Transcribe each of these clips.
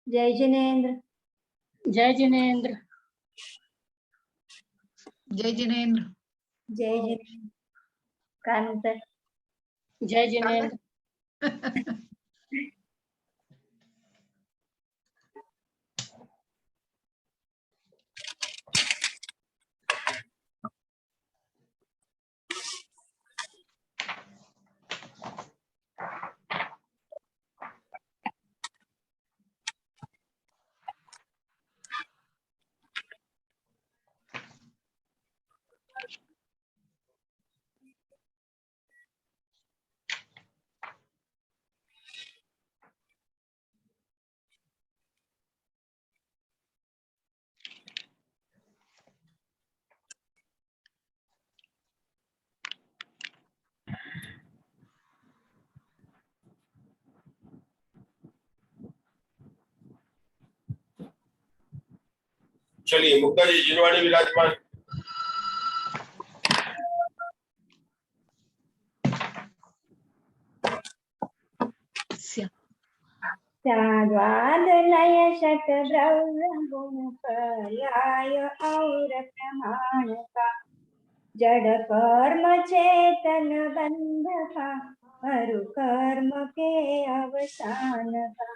जय जिनेन्द्र। जय जिनेन्द्र। जय जिनेन्द्र। जय जिनेन्द्र। कांत। जय जिनेन्द्र। चलिए मुक्ता जी, जिनवाणी विराजमान। लय शत द्रव्य गुण पर्याय और प्रमाण का जड़ कर्म चेतन बंध का मरु कर्म के अवसान का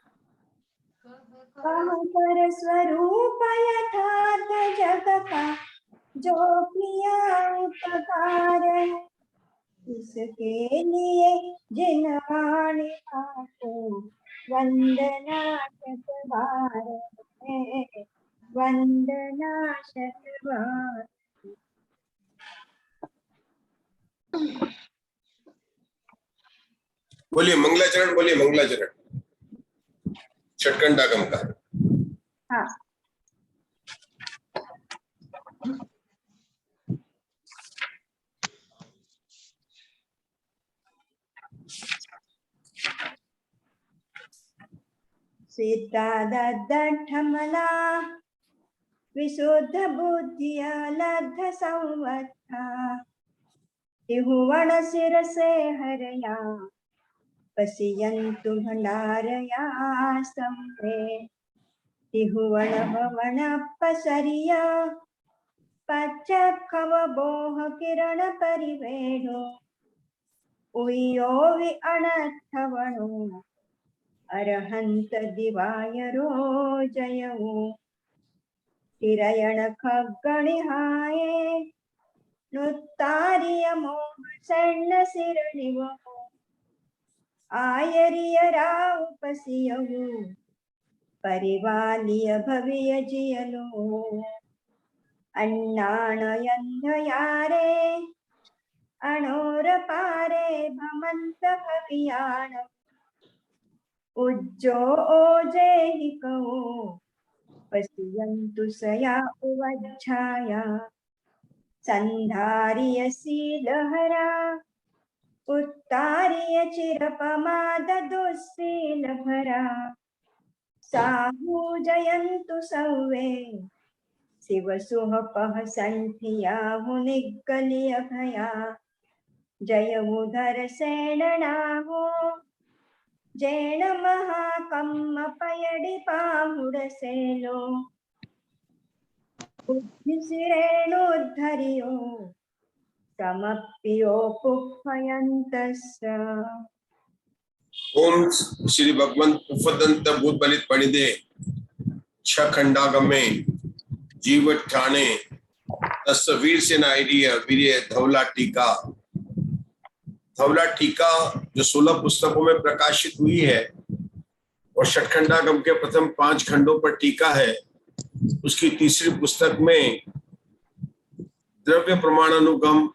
पर स्वरूप यथार्थ जग का जो किया उपकार है इसके लिए जिनवाणी को वंदना शतबार है, वंदना शतबार। बोलिए मंगलाचरण, बोलिए मंगलाचरण छठकंडागम का। हाँ, सिद्धादठमला विशुद्ध बुद्धिया लब्ध संवत्था त्रिभुवन शिरसे हरया पश्यन्तु भण्डारया सम्भे त्रिभुवन भवन पसरिय पच्चखव बोह किरण परिवेढो उयो वि अनर्थवणो अरहंत दिवायरो जयऊ तिरयण खगणिहाये नुत्तारिय मोह सन्न सिरणिवो आयरिय राव पसियऊ परिवालिय भविय जियलो अन्नाणयन्धयारे अणोर पारे भमंत भवियाण उज्जो ओजेहि कहो पश्यन्तु सया उवच्छाया संधार्य शीलहरा उत्तार्य चिरपमाद दुःशील भरा साहू जयन्तु सौवे शिव सुहपः संठिया हुनिगलिय भया जय उधर सेननाहो जैन महाकम्म पयडि पाहुड सेलो बुद्धिसिरेणोद्धरियो समप्पियो पुष्पयन्तस्य। ओम श्री भगवंत उपदंत भूत बलित पणिदे छखंडागम में जीव ठाणे तस् वीर सेना आइडिय वीर्य धवला टीका। धवला टीका जो 16 पुस्तकों में प्रकाशित हुई है और षटखंडागम के प्रथम 5 खंडों पर टीका है, उसकी तीसरी पुस्तक में द्रव्य प्रमाणानुगम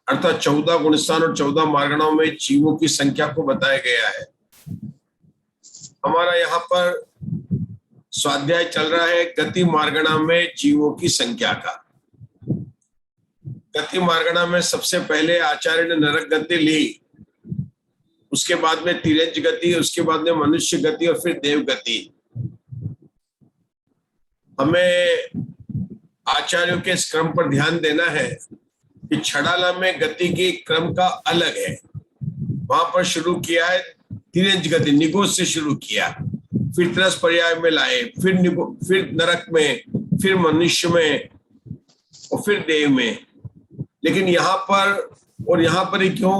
अर्थात 14 गुणस्थान और 14 मार्गणाओं में जीवों की संख्या को बताया गया है। हमारा यहाँ पर स्वाध्याय चल रहा है गति मार्गणा में जीवों की संख्या का। गति मार्गणा में सबसे पहले आचार्य ने नरक गति ली, उसके बाद में तिर्यंच गति, उसके बाद में मनुष्य गति और फिर देव गति। हमें आचार्यों के इस क्रम पर ध्यान देना है कि छड़ाला में गति की क्रम का अलग है। वहां पर शुरू किया है तिर्यंच गति, निगोज से शुरू किया, फिर त्रस पर्याय में लाए, फिर नरक में, फिर मनुष्य में और फिर देव में। लेकिन यहाँ पर ही क्यों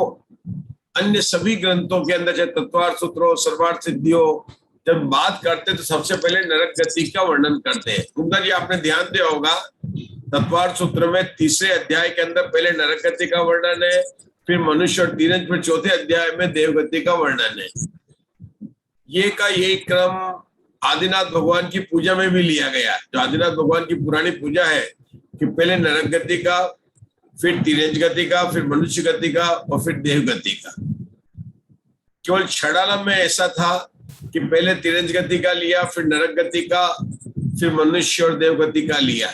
अन्य सभी ग्रंथों के अंदर, चाहे तत्वार्थ सूत्र हो, सर्वार्थ सिद्धि हो, जब बात करते तो सबसे पहले नरक गति का वर्णन करते हैं। गुप्ता जी आपने ध्यान दिया होगा, तत्वार्थ सूत्र में 3रे अध्याय के अंदर पहले नरक गति का वर्णन है, फिर मनुष्य और तीरंज, फिर 4थे अध्याय में देव गति का वर्णन है। यही क्रम आदिनाथ भगवान की पूजा में भी लिया गया। जो आदिनाथ भगवान की पुरानी पूजा है कि पहले नरक गति का, फिर तिरंज गति का, फिर मनुष्य गति का और फिर देव गति का। केवल छड़ालम में ऐसा था कि पहले तिरंज गति का लिया, फिर नरक गति का, फिर मनुष्य और देव गति का लिया।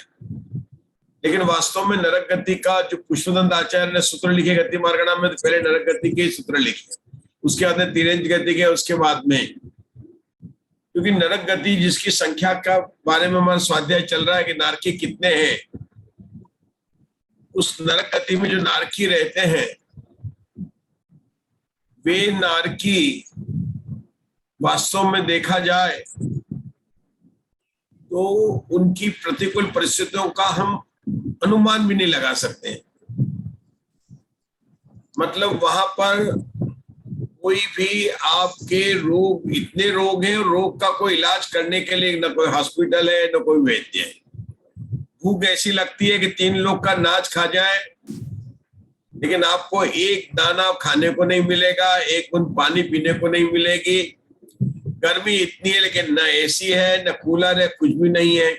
लेकिन वास्तव में नरक गति का जो पुष्पदंत आचार्य ने सूत्र लिखे गति मार्गणा में, तो पहले नरक गति के सूत्र लिखे, उसके बाद में तिरंज गति के, उसके बाद में, क्योंकि नरक गति जिसकी संख्या का बारे में हमारा स्वाध्याय चल रहा है कि नारकी कितने हैं, उस नरक गति में जो नारकी रहते हैं वे नारकी वास्तव में देखा जाए तो उनकी प्रतिकूल परिस्थितियों का हम अनुमान भी नहीं लगा सकते। मतलब वहां पर कोई भी आपके रोग, इतने रोग हैं, रोग का कोई इलाज करने के लिए न कोई हॉस्पिटल है न कोई वैद्य है। भूख ऐसी लगती है कि 3 लोग का नाच खा जाए, लेकिन आपको एक दाना खाने को नहीं मिलेगा, एक बूंद पानी पीने को नहीं मिलेगी। गर्मी इतनी है लेकिन न एसी है न कूलर है, कुछ भी नहीं है।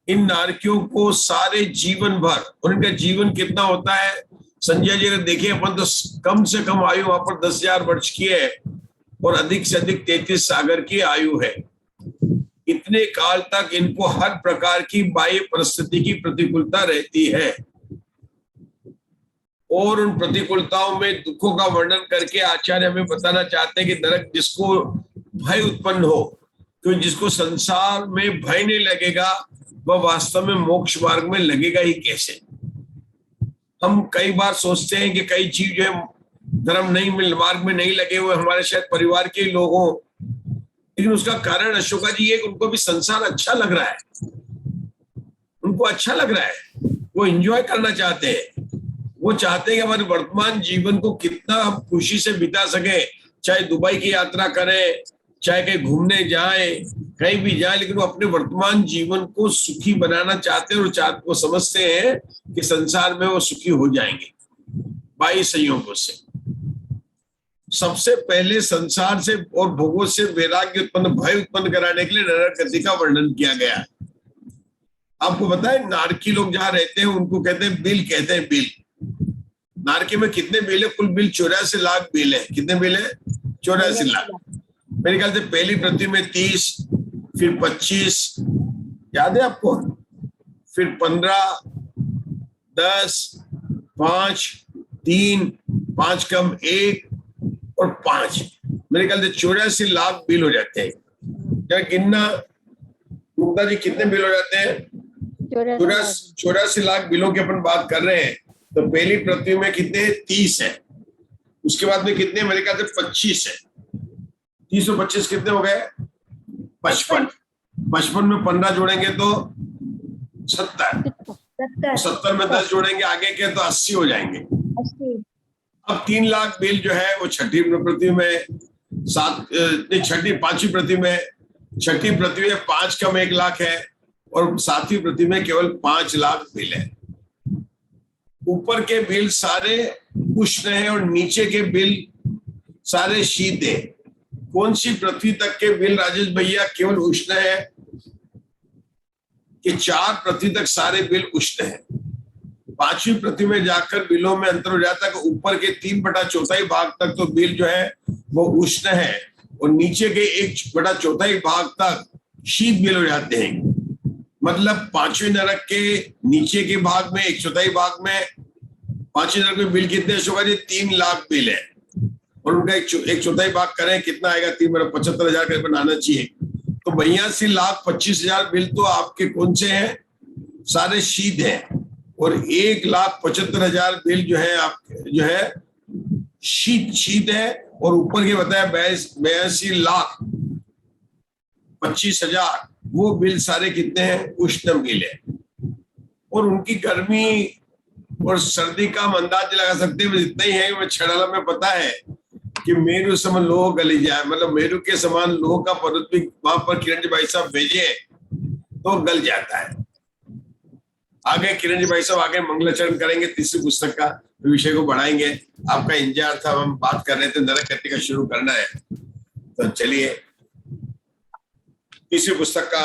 इन नारकियों को सारे जीवन भर, और इनका जीवन कितना होता है संजय जी, अगर देखिए अपन तो कम से कम आयु वहां पर 10,000 वर्ष की है और अधिक से अधिक 33 सागर की आयु है। इतने काल तक इनको हर प्रकार की बाह्य परिस्थिति की प्रतिकूलता रहती है, और उन प्रतिकूलताओं में दुखों का वर्णन करके आचार्य हमें बताना चाहते हैं कि नरक जिसको भय उत्पन्न हो, क्योंकि जिसको संसार में भय नहीं लगेगा वह वास्तव में मोक्ष मार्ग में लगेगा ही कैसे। हम कई बार सोचते हैं कि कई चीज जो है धर्म नहीं मिल, मार्ग में नहीं लगे हुए हमारे शायद परिवार के लोग हों, लेकिन उसका कारण अशोका जी है कि उनको भी संसार अच्छा लग रहा है, उनको अच्छा लग रहा है, वो एंजॉय करना चाहते हैं। वो चाहते हैं कि हमारे वर्तमान जीवन को कितना हम खुशी से बिता सके, चाहे दुबई की यात्रा करें, चाहे कहीं घूमने जाएं, कहीं भी जाए, लेकिन वो अपने वर्तमान जीवन को सुखी बनाना चाहते हैं और वो समझते हैं कि संसार में वो सुखी हो जाएंगे बाह्य संयोगों से। सबसे पहले संसार से और भोगों से वैराग्य उत्पन्न, भय उत्पन्न कराने के लिए नरक गति का वर्णन किया गया है। आपको पता है नारकी लोग जहाँ रहते हैं उनको कहते हैं बिल, कहते हैं बिल। नारकी में कितने बिल है? कुल बिल 84 लाख बिल है। कितने बिल है? 84 लाख। मेरे ख्याल से पहली पृथ्वी में 30, फिर 25, याद है आपको, फिर 15, 10, 5, 3, 5 कम 1 और 5, मेरे ख्याल से 84 लाख बिल हो जाते हैं। क्या गिनना गुप्ता जी, कितने बिल हो जाते हैं? 84 लाख बिलों की अपन बात कर रहे हैं। तो पहली पृथ्वी में कितने? 30 है। उसके बाद में कितने? मेरे ख्याल से 25 है। 30 और 25 कितने हो गए? 55। 55 में 15 जोड़ेंगे तो 70। 70 में 10 जोड़ेंगे आगे के तो 80 हो जाएंगे। 80। अब 3 लाख बिल जो है वो छठी पृथ्वी में, 5वीं पृथ्वी में, छठी पृथ्वी में 5 कम 1 लाख है और 7वीं पृथ्वी में केवल 5 लाख बिल है। ऊपर के बिल सारे उष्ण है और नीचे के बिल सारे शीत है। कौन सी पृथ्वी तक के बिल राजेश भैया केवल उष्ण है? कि 4 पृथ्वी तक सारे बिल उष्ण है। 5वीं पृथ्वी में जाकर बिलों में अंतर हो जाता है कि ऊपर के 3/4 भाग तक तो बिल जो है वो उष्ण है और नीचे के 1/4 भाग तक शीत बिल हो जाते हैं। मतलब 5वें नरक के नीचे के भाग में 1/4 भाग में 5वें नरक में बिल कितने अशोका जी? 3 लाख बिल है और उनका 1/4 भाग करें कितना आएगा? 3/75,000 करीबन आना चाहिए। तो 82,25,000 बिल तो आपके कौन से हैं? सारे शीत हैं और 1,75,000 बिल जो है आपके जो है शीत है और ऊपर के बताया 82 लाख 25,000 वो बिल सारे कितने हैं? उष्ण बिल है। और उनकी गर्मी और सर्दी का हम अंदाज लगा सकते हैं इतना ही है कि छड़ाला में पता है कि मेरू समान लोह गली जाए, मतलब मेरू के समान लोह का पर्वत भी वहां पर किरण जी भाई साहब भेजे तो गल जाता है। आगे किरण जी भाई साहब आगे मंगलाचरण करेंगे, तीसरी पुस्तक का विषय को बढ़ाएंगे। आपका इंतजार था, हम बात कर रहे थे नरक का शुरू करना है, तो चलिए तीसरी पुस्तक का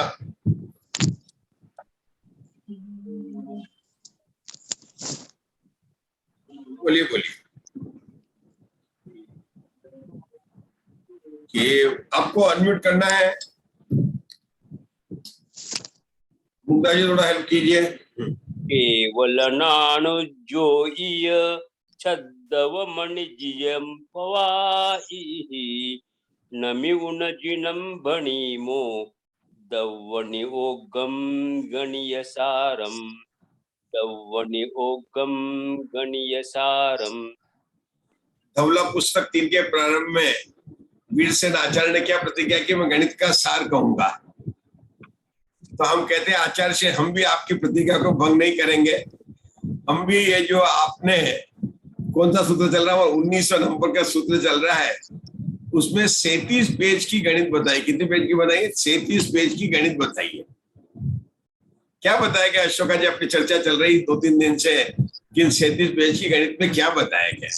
बोलिए कि आपको अनम्यूट करना है। मुक्ता जी थोड़ा हेल्प कीजिए। केवल नानुजोइय छद्दव मणिजियम पवाई नमि उनजिनम भणिमो दवनि ओगम गणीय सारम दवनि ओगम गणीय सारम। धवला पुस्तक 3 के प्रारंभ में वीरसेन आचार्य ने क्या प्रतिज्ञा की? मैं गणित का सार कहूंगा। तो हम कहते हैं आचार्य से हम भी आपकी प्रतिज्ञा को भंग नहीं करेंगे। हम भी ये जो आपने कौन सा सूत्र चल रहा है, 1900 नंबर का सूत्र चल रहा है, उसमें 37 पेज की गणित बताई। कितने पेज की बनाई? 37 पेज की गणित बताइए। क्या बताया गया अशोका जी? अपनी चर्चा चल रही 2-3 दिन से कि 37 पेज की गणित में क्या बताया गया,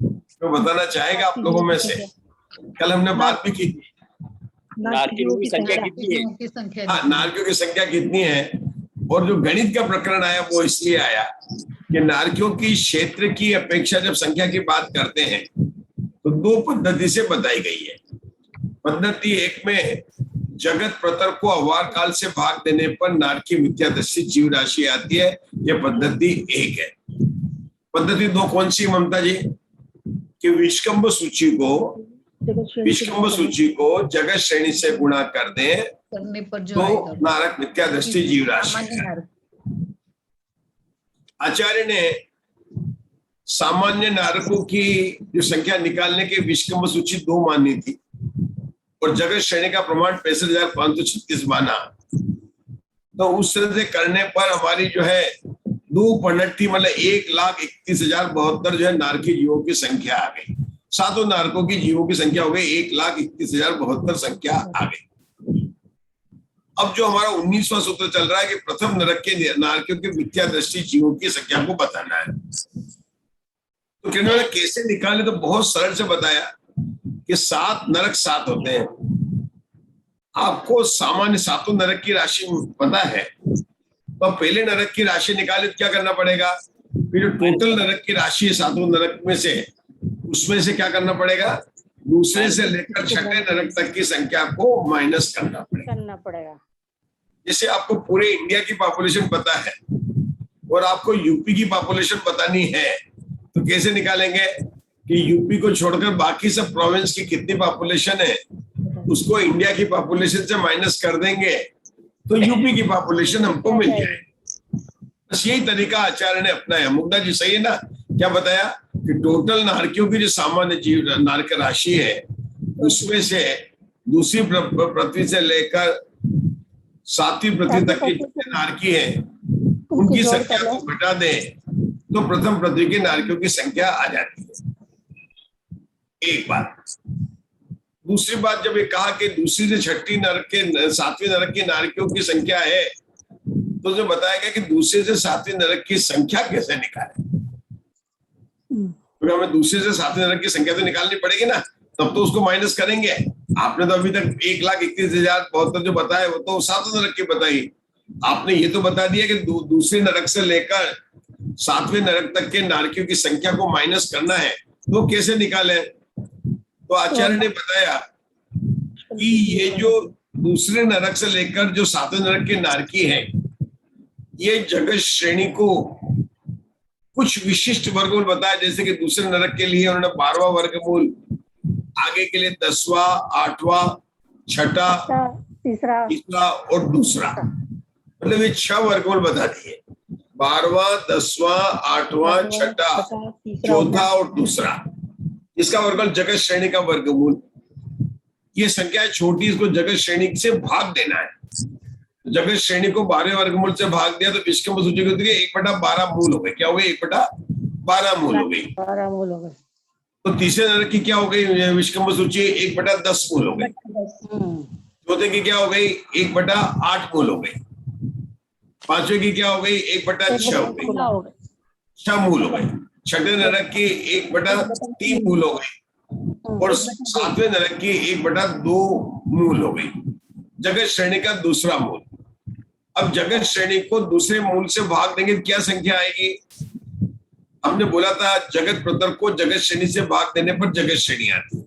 तो बताना चाहेगा आप लोगों में से? कल हमने बात भी की थी। नारकियों की संख्या कितनी है? हाँ, नारकियों की संख्या कितनी है। और जो गणित का प्रकरण आया वो इसलिए आया कि नारकियों की क्षेत्र की अपेक्षा जब संख्या की बात करते हैं तो 2 पद्धति से बताई गई है। पद्धति 1 में जगत प्रतर को अवार काल से भाग देने पर नारकी मिथ्यादृष्टि जीव राशि आती है। यह पद्धति 1 है। पद्धति 2 कौन सी ममता जी? कि विष्कंभ सूची को जगत श्रेणी से गुणा कर दें करने पर जो तो नारक मिथ्यादृष्टि जीव राशि है। आचार्य ने सामान्य नारकों की जो संख्या निकालने के विष्कंभ सूची 2 मानी थी और जगत श्रेणी का प्रमाण 65,536 माना। तो उस तरह से करने पर हमारी जो है 2 पन्नट्टी मतलब 1,31,072 जो है नारकी जीवों की संख्या आ गई। 7 नारकों की जीवों की संख्या हो गई 1,31,072 संख्या आ गई। अब जो हमारा 19वां सूत्र चल रहा है कि प्रथम नरक के नारकियों के मिथ्या दृष्टि जीवों की संख्या को बताना है। तो कहने वाले कैसे निकाले? तो बहुत सरल से बताया कि 7 नरक 7 होते हैं। आपको सामान्य 7 नरक की राशि पता है, तो पहले नरक की राशि निकाले तो क्या करना पड़ेगा? फिर जो टोटल नरक की राशि है 7 नरक में से, उसमें से क्या करना पड़ेगा? दूसरे से लेकर छठे नरक तक की संख्या को माइनस करना पड़ेगा। जैसे आपको पूरे इंडिया की पॉपुलेशन पता है और आपको यूपी की पॉपुलेशन बतानी है, तो कैसे निकालेंगे? कि यूपी को छोड़कर बाकी सब प्रोविंस की कितनी पॉपुलेशन है उसको इंडिया की पॉपुलेशन से माइनस कर देंगे तो यूपी की पॉपुलेशन हमको मिल जाए। बस यही तरीका आचार्य ने अपनाया। मुग्धा जी सही है ना? क्या बताया कि टोटल नारकियों की जो सामान्य जीव नारक राशि है उसमें से दूसरी पृथ्वी से लेकर 7वीं पृथ्वी तक की जितने नारकी है उनकी संख्या को घटा दें तो प्रथम पृथ्वी के नारकियों की संख्या आ जाती है। एक बात। दूसरी बात, जब ये कहा कि दूसरी से छठी नरक के 7वीं नरक की नारकियों की संख्या है, तो जो बताया गया कि दूसरे से 7वीं नरक की संख्या कैसे निकालें? क्योंकि हमें दूसरे से 7वीं नरक की संख्या तो निकालनी पड़ेगी ना, तब तो उसको माइनस करेंगे। आपने तो अभी तक 1,31,072 जो बताया वो तो 7 नरक की बताई। आपने ये तो बता दिया कि दूसरे नरक से लेकर 7वें नरक तक के नारकियों की संख्या को माइनस करना है, तो कैसे निकाले? तो आचार्य ने बताया कि ये जो दूसरे नरक से लेकर जो 7वें नरक के नारकी है, ये जगत श्रेणी को कुछ विशिष्ट वर्गमूल बताया। जैसे कि दूसरे नरक के लिए उन्होंने 12वां वर्गमूल, आगे के लिए 10वां, 8वां, 6ठा, तीसरा और दूसरा, मतलब ये 6 वर्गमूल बता दिए। 12वां, 10वां, 8वां, 6ठा, 4था और दूसरा, इसका वर्गमूल जगत श्रेणी का वर्गमूल। ये संख्या छोटी, इसको जगत श्रेणी से भाग देना है। जगत श्रेणी को 12वें वर्गमूल से भाग दिया तो विषमब सूची को 1/12 मूल हो गए। क्या हो गए? 1/12 मूल हो गई। 12 मूल हो गए। तो तीसरे नरक की क्या हो गई? विषमब सूची 1/10 मूल हो गई। चौथे की क्या हो गई? 1/8 मूल हो गई। पांचवें की क्या हो गई? 1/6 हो गई, 6 मूल हो गए। छठे नरक की 1/3 मूल हो गई और सातवें नरक की 1/2 मूल हो गई। जगत श्रेणी का दूसरा मूल। अब जगत श्रेणी को दूसरे मूल से भाग देंगे क्या संख्या आएगी? हमने बोला था जगत प्रतर को जगत श्रेणी से भाग देने पर जगत श्रेणी आती है।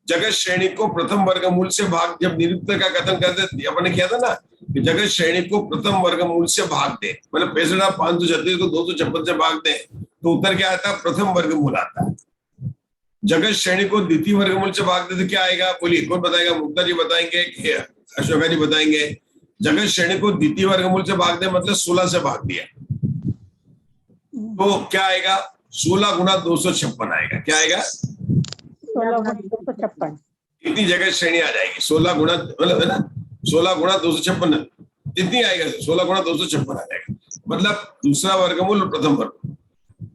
जगत श्रेणी को प्रथम वर्गमूल से भाग, जब निरुक्त का कथन करते अपन ने किया था ना कि जगत श्रेणी को प्रथम वर्गमूल से भाग दे, मतलब 6536 को 256 से भाग दे तो उत्तर क्या आता है? प्रथम वर्गमूल आता है। जगत श्रेणी को द्वितीय वर्गमूल से भाग दे तो क्या आएगा? बोलिए, कौन बताएगा? मुक्ता जी बताएंगे कि अशोका जी बताएंगे? जगत श्रेणी को द्वितीय वर्गमूल से भाग दे मतलब 16 से भाग दिया तो क्या आएगा? 16 गुना 256 आएगा। क्या आएगा? 16 गुना 256। इतनी जगत श्रेणी आ जाएगी। 16 गुना मतलब है ना, 16 गुना 256 इतनी आएगा। 16 गुना 256 आ जाएगा, मतलब दूसरा वर्गमूल और प्रथम वर्गमूल।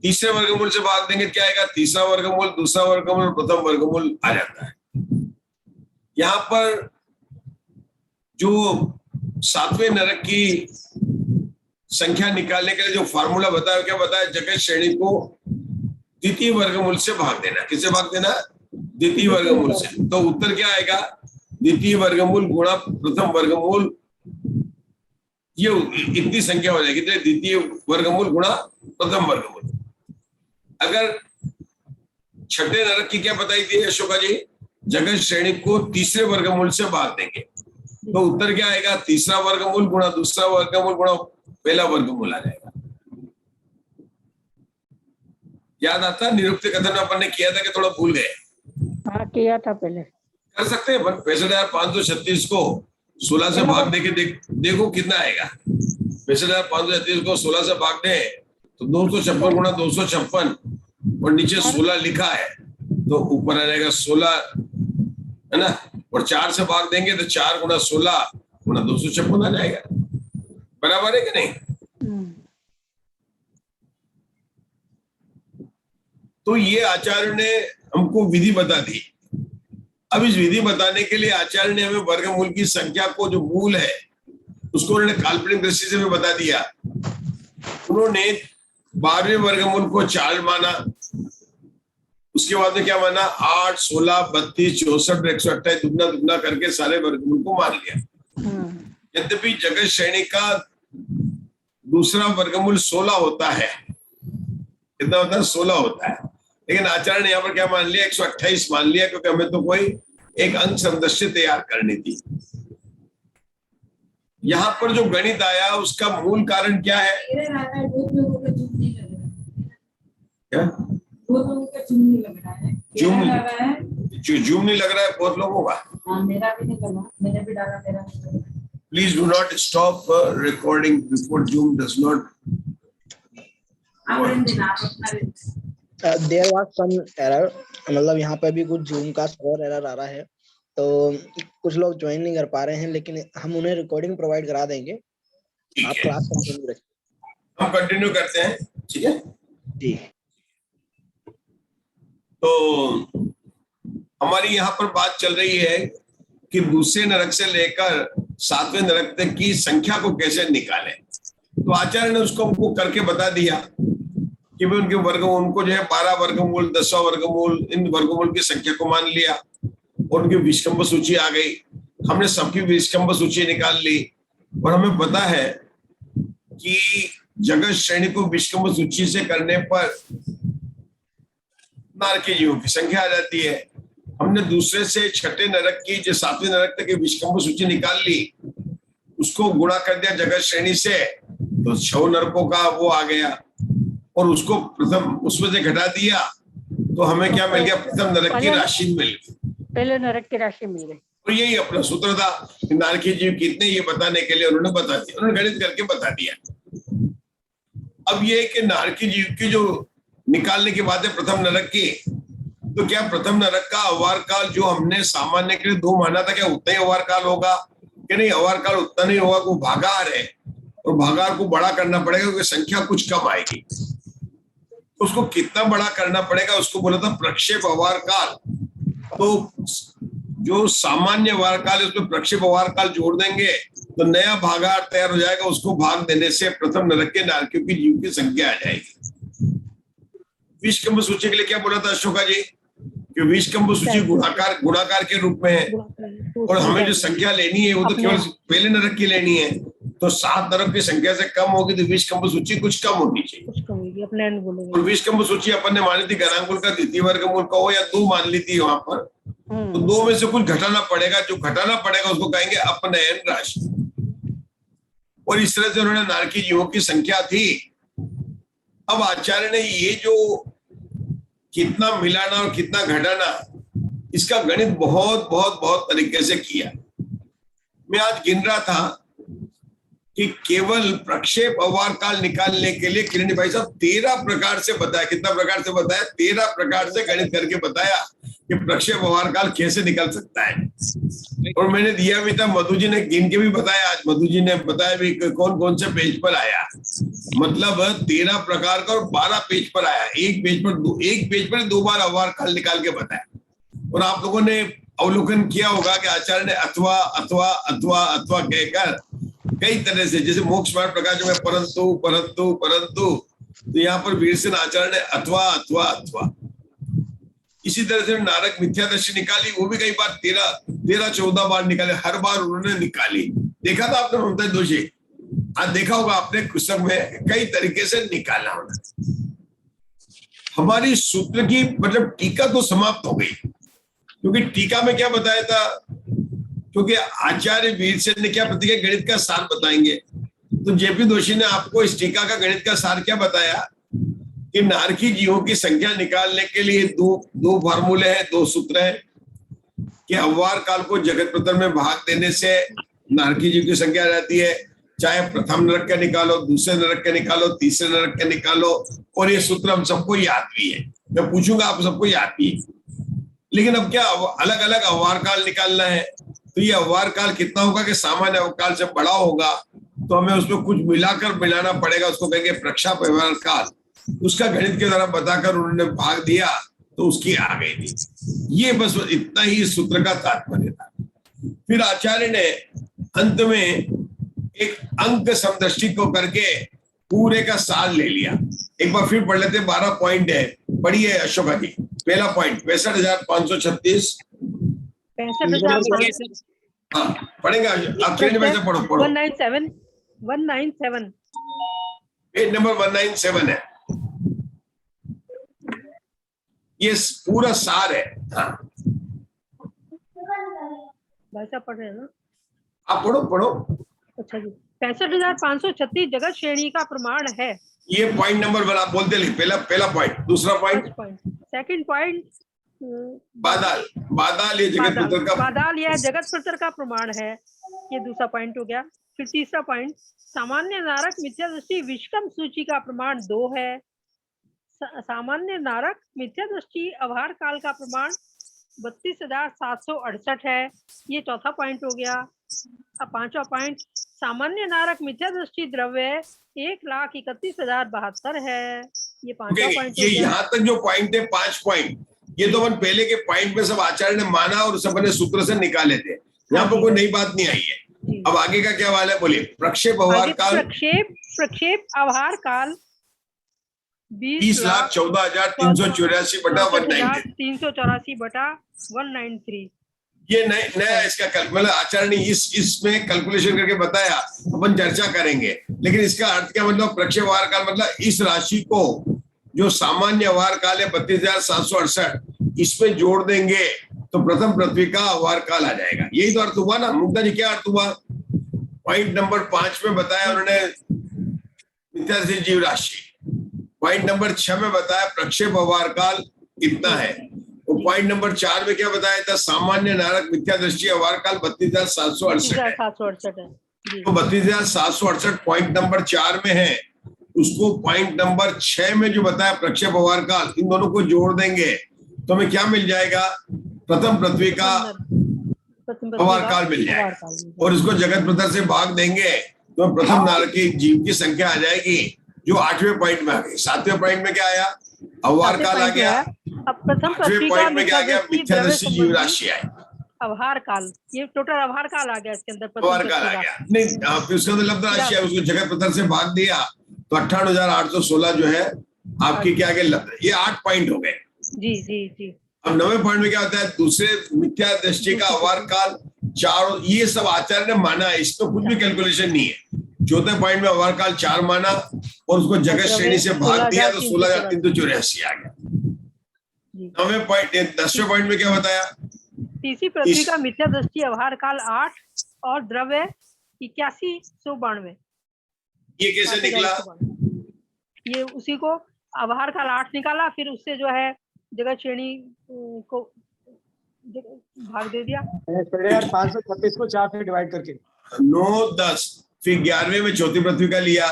तीसरे वर्गमूल से भाग देंगे क्या आएगा? तीसरा वर्गमूल, दूसरा वर्गमूल और प्रथम वर्गमूल आ जाता है। यहाँ पर जो सातवें नरक की संख्या निकालने के लिए जो फार्मूला बताया, क्या बताया? जगत श्रेणी को द्वितीय वर्गमूल से भाग देना। किससे भाग देना? द्वितीय वर्गमूल से। तो उत्तर क्या आएगा? द्वितीय वर्गमूल गुणा प्रथम वर्गमूल, ये इतनी संख्या हो जाएगी। द्वितीय वर्गमूल गुणा प्रथम वर्गमूल। अगर छठे नरक की क्या बताई थी अशोका जी? जगत श्रेणी को तीसरे वर्गमूल से भाग देंगे तो उत्तर क्या आएगा? तीसरा वर्गमूल गुणा दूसरा वर्गमूल गुणा पहला वर्गमूल आ जाएगा। याद आता? निरुक्त कथन में अपन ने किया था कि थोड़ा भूल गए? हाँ, किया था पहले। कर सकते हैं। 6536 को 16 से भाग दे के देखो कितना आएगा। 6536 को 16 से भाग दे तो 256 गुणा 256 और नीचे 16 लिखा है तो ऊपर आ जाएगा 16, है ना? और 4 से भाग देंगे तो 4 गुणा 16 गुणा 256 आ जाएगा। बराबर है कि नहीं? तो ये आचार्य ने हमको विधि बता दी। अब इस विधि बताने के लिए आचार्य ने हमें वर्गमूल की संख्या को, जो मूल है उसको उन्होंने काल्पनिक दृष्टि से भी बता दिया। उन्होंने 12वें वर्गमूल को 4 माना, उसके बाद में क्या माना? 8, 16, 32, 64, 128 दुगना दुगना करके सारे वर्गमूल को मान लिया। यद्यपि जगत श्रेणी का दूसरा वर्गमूल 16 होता है। कितना होता है? 16 होता है। लेकिन आचार्य ने यहाँ पर क्या मान लिया? 128 मान लिया, क्योंकि हमें तो कोई एक अंक समदृश्य तैयार करनी थी। यहाँ पर जो गणित आया उसका मूल कारण क्या है? क्या? जूम नहीं लग रहा है बहुत लोगों का। मेरा भी नहीं लगा, मैंने भी डाला मेरा। Please do not stop recording before Zoom does not work. There was some error, मतलब यहाँ पे भी कुछ जूम का सर्वर एरर आ रहा है तो कुछ लोग ज्वाइन नहीं कर पा रहे हैं, लेकिन हम उन्हें रिकॉर्डिंग प्रोवाइड करा देंगे। आप क्लास कंटिन्यू रखिए। हम कंटिन्यू करते हैं, ठीक है जी। तो हमारी यहाँ पर बात चल रही है कि दूसरे नरक से लेकर 7वें नरक तक की संख्या को कैसे निकालें। तो आचार्य ने उसको हमको करके बता दिया कि भाई उनके वर्गमूल, उनको जो है 12 वर्गमूल, 10वां वर्गमूल, इन वर्गमूल की संख्या को मान लिया और उनकी विषकंभ सूची आ गई। हमने सबकी विषकंभ सूची निकाल ली और हमें पता है कि जगत श्रेणी को विषकंभ सूची से करने पर नारकी जीवों की संख्या आ जाती है। हमने दूसरे से छठे नरक की जो 7वें नरक तक की विषकंभ सूची निकाल ली, उसको गुणा कर दिया जगत श्रेणी से तो 6 नरकों का वो आ गया और उसको प्रथम उसमें से घटा दिया तो हमें क्या मिल गया? प्रथम नरक की राशि मिल गई, पहले नरक की राशि मिल गई। और यही अपना सूत्र था कि नारकी जीव कितने, ये बताने के लिए उन्होंने बता दिया, उन्होंने गणित करके बता दिया। अब ये कि नारकी जीव की जो निकालने की बात है प्रथम नरक की, तो क्या प्रथम नरक का अवार काल जो हमने सामान्य के लिए 2 माना था, क्या उतना ही अवार काल होगा कि नहीं? अवार काल उतना नहीं होगा, वो भागार है और भागार को बड़ा करना पड़ेगा क्योंकि संख्या कुछ कम आएगी। उसको कितना बड़ा करना पड़ेगा, उसको बोला था प्रक्षेप अवार काल। तो जो सामान्य अवार काल है उसमें प्रक्षेप अवार काल जोड़ देंगे तो नया भागार तैयार हो जाएगा। उसको भाग देने से प्रथम नरक के नारकियों की जीव की संख्या आ जाएगी। विषकंभ सूची के लिए क्या बोला था अशोका जी? कि विषकंभ सूची गुणाकार के रूप में है और हमें जो संख्या लेनी है वो तो केवल पहले नरक की लेनी है। तो 7 नरक की संख्या से कम होगी तो विषकंभ सूची कुछ कम होनी चाहिए। और विषकंभ सूची अपन ने मानी थी घनांकुल का द्वितीय वर्गमूल का हो या 2 मान ली थी वहां पर, तो 2 में से कुछ घटाना पड़ेगा। जो घटाना पड़ेगा उसको कहेंगे अपनयन राशि। और इस तरह से उन्होंने नारकी जीवों की संख्या थी। अब आचार्य ने ये जो कितना मिलाना और कितना घटाना, इसका गणित बहुत बहुत बहुत तरीके से किया। मैं आज गिन रहा था कि केवल प्रक्षेप अवार काल निकालने के लिए किरण भाई साहब 13 प्रकार से बताया। कितना प्रकार से बताया? 13 प्रकार से गणित करके बताया कि प्रक्षेप अवार काल कैसे निकल सकता है। और मैंने दिया भी था, मधु जी ने गिन के भी बताया। आज मधु जी ने बताया भी कौन कौन से पेज पर आया। मतलब 13 प्रकार का और 12 पेज पर आया। एक पेज पर 2 बार अवार काल निकाल के बताया। और आप लोगों ने अवलोकन किया होगा कि आचार्य ने अथवा अथवा अथवा अथवा कहकर कई तरह से, जैसे मोक्ष मार्ग प्रकाश में परंतु परंतु परंतु, तो यहाँ पर वीरसेन आचार्य ने अथवा अथवा अथवा। इसी तरह से नारक मिथ्यादर्शी निकाली, वो भी कई बार 13-14 बार निकाले। हर बार उन्होंने निकाली। देखा था आपने ममता दोषी? आज देखा होगा आपने पुस्तक में कई तरीके से निकाला होना। हमारी सूत्र की मतलब टीका तो समाप्त हो गई, क्योंकि टीका में क्या बताया था? क्योंकि आचार्य वीरसेन ने क्या प्रतिज्ञा गणित का सार बताएंगे, तो जेपी दोषी ने आपको इस टीका का गणित का सार क्या बताया कि नारकी जीवों की संख्या निकालने के लिए दो फार्मूले हैं, 2 सूत्र हैं कि अव्वार काल को जगत प्रथम में भाग देने से नारकी जीव की संख्या रहती है। चाहे प्रथम नरक का निकालो, दूसरे नरक का निकालो, तीसरे नरक का निकालो। और ये सूत्र हम सबको याद भी है, मैं पूछूंगा आप सबको याद भी है। लेकिन अब क्या अलग अलग अव्वार काल निकालना है, तो ये अव्वार काल कितना होगा कि सामान्य अवकाल से बड़ा होगा, तो हमें उसमें कुछ मिलाकर मिलाना पड़ेगा। उसको कहेंगे प्रक्षेप अव्वार काल। उसका गणित के द्वारा बताकर उन्होंने भाग दिया तो उसकी आ गई थी। ये बस इतना ही सूत्र का तात्पर्य था। फिर आचार्य ने अंत में एक अंक समदृष्टि को करके पूरे का सार ले लिया। एक बार फिर पढ़ लेते। 12 पॉइंट है, पढ़िए अशोका जी। पहला पॉइंट 65,536। 65,500। हाँ पढ़ेगा आप, ट्रेन में से पढ़ो। 197 पेज नंबर 197 है। ये पूरा सार है। हाँ भाई साहब पढ़ रहे हैं ना? आप पढ़ो। अच्छा जी। 65,536 जगत श्रेणी का प्रमाण है। ये पॉइंट नंबर 1 आप बोलते लिख। पहला पॉइंट। दूसरा पॉइंट, सेकंड पॉइंट, बादाल ये जगत पुत्र का, बादाल यह जगत पुत्र का प्रमाण है। ये दूसरा पॉइंट हो गया। फिर तीसरा पॉइंट, सामान्य नारक मिथ्या दृष्टि विषकम सूची का प्रमाण 2 है। सामान्य नारक मिथ्या दृष्टि अवहार काल का प्रमाण 32,768 है। ये चौथा पॉइंट हो गया। अब पांचवा पॉइंट, सामान्य नारक मिथ्या दृष्टि द्रव्य 1,31,072 है। ये पांचवा पॉइंट। ये यहाँ तक जो पॉइंट है 5 पॉइंट, ये तो अपन पहले के पॉइंट में सब आचार्य ने माना और सब अपने सूत्र से निकाले थे। यहाँ पर कोई नई बात नहीं आई है। अब आगे का क्या वाला है बोलिए। प्रक्षेप अवहार काल, प्रक्षेप अवहार काल 20,14,384 बटा 193। 384 बटा 193। ये नया इसका मतलब आचार्य ने इसमें कैलकुलेशन करके बताया। अपन चर्चा करेंगे, लेकिन इसका अर्थ क्या मतलब प्रक्षेप अवहार काल मतलब इस राशि को जो सामान्य अवहार काल है 32,768, इसमें जोड़ देंगे तो प्रथम पृथ्वी का अवहार काल आ जाएगा। यही तो अर्थ हुआ ना मुक्ता जी? क्या अर्थ हुआ? पॉइंट नंबर 5 में बताया उन्होंने मिथ्यादृष्टि जीव राशि। पॉइंट नंबर 6 में बताया प्रक्षेप अवहार काल इतना है। तो पॉइंट नंबर 4 में क्या बताया था? सामान्य नारक मिथ्या दृष्टि अवहार काल 32,768 है। तो 32,768 पॉइंट नंबर 4 में है। उसको पॉइंट नंबर 6 में जो बताया प्रक्षेप अवहार काल, इन दोनों को जोड़ देंगे तो हमें क्या मिल जाएगा? प्रथम पृथ्वी का अवार काल मिल जाएगा, और इसको जगत प्रतर से भाग देंगे तो प्रथम नारक की जीव की संख्या आ जाएगी, जो 8वें पॉइंट में आ गई। 7वें पॉइंट में क्या आया? अवार काल आ गया। अब प्रथम 8वें पॉइंट में क्या आ गया? मिथ्यादृष्टि जीव राशि आई। अवहार काल, ये टोटल अवहार काल आ गया इसके अंदर। अवार काल आ गया नहीं, फिर उसके अंदर लब्ध राशि है, उसको जगत प्रतर से भाग दिया तो 98,816 जो है आपकी क्या गए? लब्ध। ये 8 पॉइंट हो गए। जी जी जी। अब 9वें पॉइंट में क्या होता है? दूसरे मिथ्या दृष्टि का अवार काल 4, ये सब आचार्य ने माना है, इसमें कुछ भी कैलकुलेशन नहीं है। 4थे पॉइंट में अवार काल 4 माना और उसको जगत श्रेणी से भाग दिया तो 16,384 आ गया। 9वें पॉइंट, 10वें पॉइंट में क्या बताया? तीसरी पृथ्वी का मिथ्या दृष्टि अवहार काल 8 और द्रव्य 8192। ये कैसे निकला? ये उसी को अवहार काल 8 निकाला, फिर उससे जो है जगत श्रेणी को भाग दे दिया। 536 को 4 से डिवाइड करके 9, 10, फिर 11वें में चौथी पृथ्वी का लिया,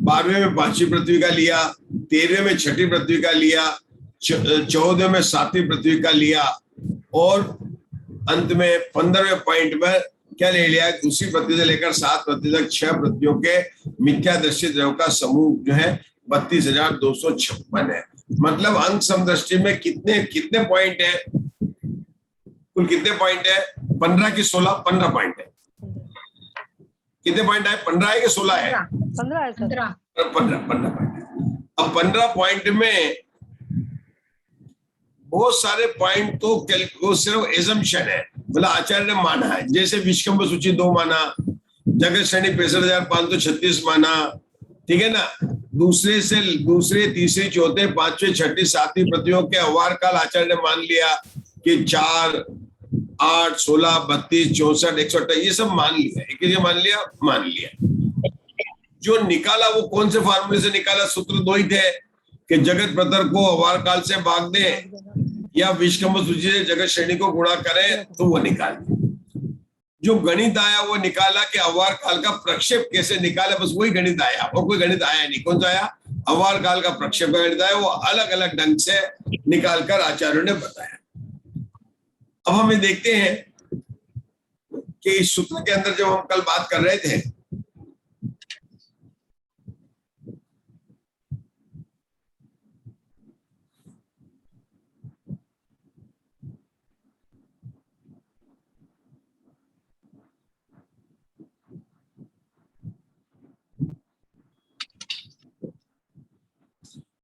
12वें में 5वीं पृथ्वी का लिया, 13वें में 6ठी पृथ्वी का लिया, 14वें में 7वीं पृथ्वी का लिया, और अंत में 15वें पॉइंट में क्या ले लिया? दूसरी पृथ्वी से लेकर 7 पृथ्वी तक 6 पृथ्वियों के मिथ्या दृष्टि द्रव्य का समूह जो है 32,256 है। मतलब अंक समदृष्टि में कितने पॉइंट है? कुल कितने पॉइंट है? 15 की 16, 15 पॉइंट है। कितने पॉइंट है? 15 है कि 16 है? 15 है सर। 15 पॉइंट है। अब 15 पॉइंट में बहुत सारे पॉइंट तो सिर्फ एजम्पशन है, मतलब आचार्य ने माना है। जैसे विश्वकंभ सूची 2 माना, जगत श्रेणी 65,536 माना, ठीक है ना। दूसरे तीसरी चौथे पांचवें छठी सातवीं पृथ्वियों के अवार काल आचार्य ने मान लिया कि 4, 8, 16, 32, 64, 128 ये सब मान लिया। एक मान लिया। जो निकाला वो कौन से फार्मूले से निकाला? सूत्र 2 ही थे कि जगत प्रतर को अवार काल से भाग दे या विश्वकंभ सूची से जगत श्रेणी को गुणा करें तो वो निकाल। जो गणित आया वो निकाला कि अवार काल का प्रक्षेप कैसे निकाले, बस वही गणित आया और कोई गणित आया नहीं। कौन सा आया? अवार काल का प्रक्षेप का गणित आया, वो अलग अलग ढंग से निकालकर आचार्यों ने बताया। अब हमें देखते हैं कि इस सूत्र के अंदर जब हम कल बात कर रहे थे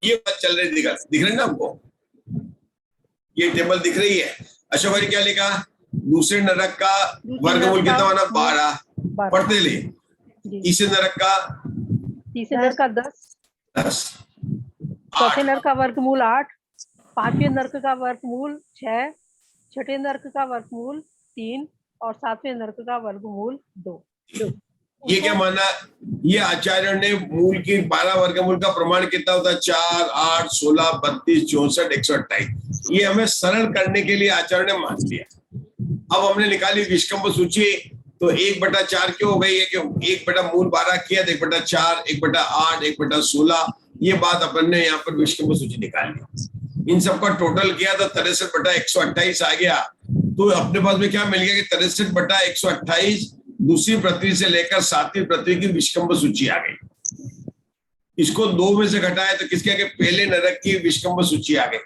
ये बात चल रही दिख रही ना हमको? ये टेबल दिख रही है। अशोक भाई क्या लिखा? दूसरे नरक का वर्गमूल कितना होना? 12 पढ़ते ले। तीसरे नरक का 10, चौथे नरक का वर्गमूल 8, पांचवें नरक का वर्गमूल 6, छठे नरक का वर्गमूल 3 और सातवें नरक का वर्गमूल 2। ये क्या माना? ये आचार्यों ने मूल की 12 वर्गमूल का प्रमाण कितना होता है? 4, 8, 16, 32, 64, 128। ये हमें सरल करने के लिए आचार्य ने मान लिया। अब हमने निकाली विश्वकंभ सूची तो 1/4 क्यों हो गई है? क्यों 1 मूल 12 किया तो 1/4, 1/8, 1/16, ये बात अपन ने यहाँ पर विश्वकंभ सूची निकाली। इन सबका टोटल किया तो 63/128 आ गया। तो अपने पास में क्या मिल गया कि 63/128 दूसरी पृथ्वी से लेकर 7वीं पृथ्वी की विश्वकंभ सूची आ गई। इसको 2 में से घटाए तो किसके आगे? पहले नरक की विश्वकंभ सूची आ गई।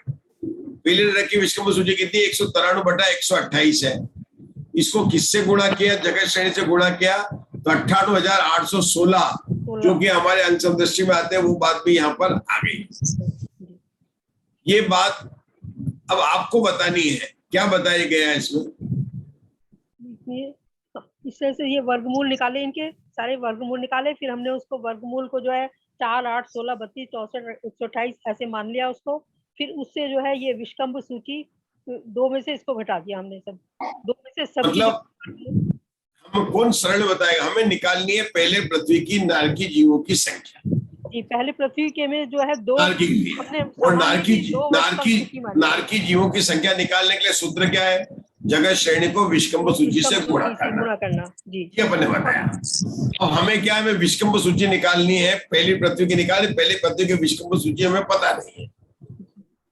पहले नरक की विश्वकंभ सूची कितनी? 193/128 है। इसको किससे गुणा किया? जगत श्रेणी से गुणा किया तो 98,816 जो कि हमारे अंक समदृष्टि में आते हैं, वो बात भी यहाँ पर आ गई। ये बात अब आपको बतानी है। क्या बताया गया है इसमें? इससे से ये वर्गमूल निकाले, इनके सारे वर्गमूल निकाले, फिर हमने उसको वर्गमूल को जो है 4, 8, 16, 32, 64, 128 ऐसे मान लिया उसको। फिर उससे जो है ये विश्वकंभ सूची 2 में से इसको घटा दिया हमने, सब 2 में से सब। मतलब हम कौन सरल बताएगा? हमें निकालनी है पहले पृथ्वी की नारकी जीवों की संख्या जी। पहले पृथ्वी के में जो है 2 और नारकी जीवों की संख्या निकालने के लिए सूत्र क्या है? जगत श्रेणी को विश्वकंभ सूची से गुणा करना जी। ये अपन ने बताया। अब हमें क्या है? हमें विश्वकंभ सूची निकालनी है। पहली पृथ्वी की निकाली, पहली पृथ्वी की विश्वकंभ सूची हमें पता नहीं है।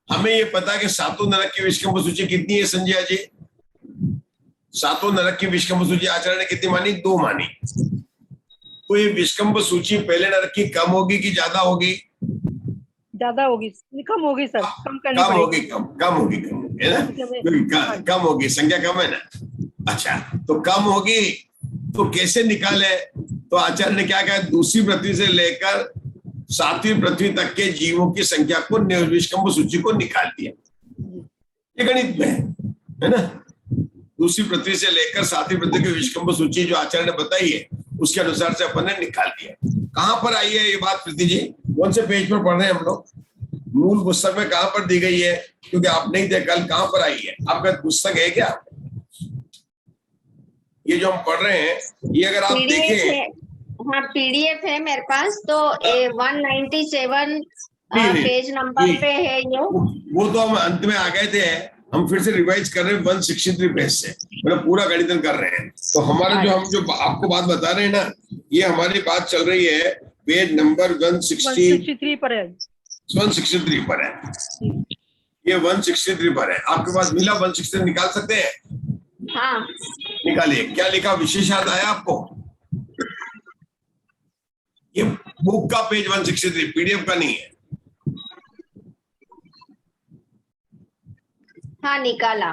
हमें ये पता है कि सातों नरक की विष्कंभ सूची कितनी है संजय जी? सातों नरक की विष्कंभ सूची आचार्य ने कितनी मानी? 2 मानी। तो ये विष्कंभ सूची पहले नरक की कम होगी कि ज्यादा होगी? ज्यादा होगी, कम होगी सर, कम करनी कम पड़ेगी। होगी, कम होगी है ना, क्योंकि कम होगी, संख्या कम है ना। अच्छा, तो कम होगी तो कैसे निकाले? तो आचार्य ने क्या कहा, दूसरी पृथ्वी से लेकर 7वीं पृथ्वी तक के जीवों की संख्या को विष्कंभ सूची को निकाल दिया। ये गणित में है ना, दूसरी पृथ्वी से लेकर 7वीं पृथ्वी की विष्कंभ सूची जो आचार्य ने बताई है उसके अनुसार से अपन ने निकाल दिया। कहां पर आई है ये बात प्रीति जी? कौन से पेज पर पढ़ रहे हैं हम लोग? मूल पुस्तक में कहां पर दी गई है? क्योंकि आप नहीं थे कल, कहां पर आई है? आपका पुस्तक है क्या? ये जो हम पढ़ रहे हैं ये अगर आप देखें, हाँ पीडीएफ है मेरे पास, तो 197 पेज नंबर पे है ये। वो तो हम अंत में आ गए थे, हम फिर से रिवाइज कर रहे हैं 163 पेज से, मतलब पूरा गणितन कर रहे हैं। तो हमारा जो हम जो आपको बात बता रहे हैं ना, ये हमारी बात चल रही है पेज नंबर 163 पर है। 163 पर है, ये 163 पर है। आपके पास मिला 163? निकाल सकते हैं? हाँ निकालिए। क्या लिखा? विशेषार्थ आया आपको? ये बुक का पेज 163, पीडीएफ का नहीं है। हाँ निकाला।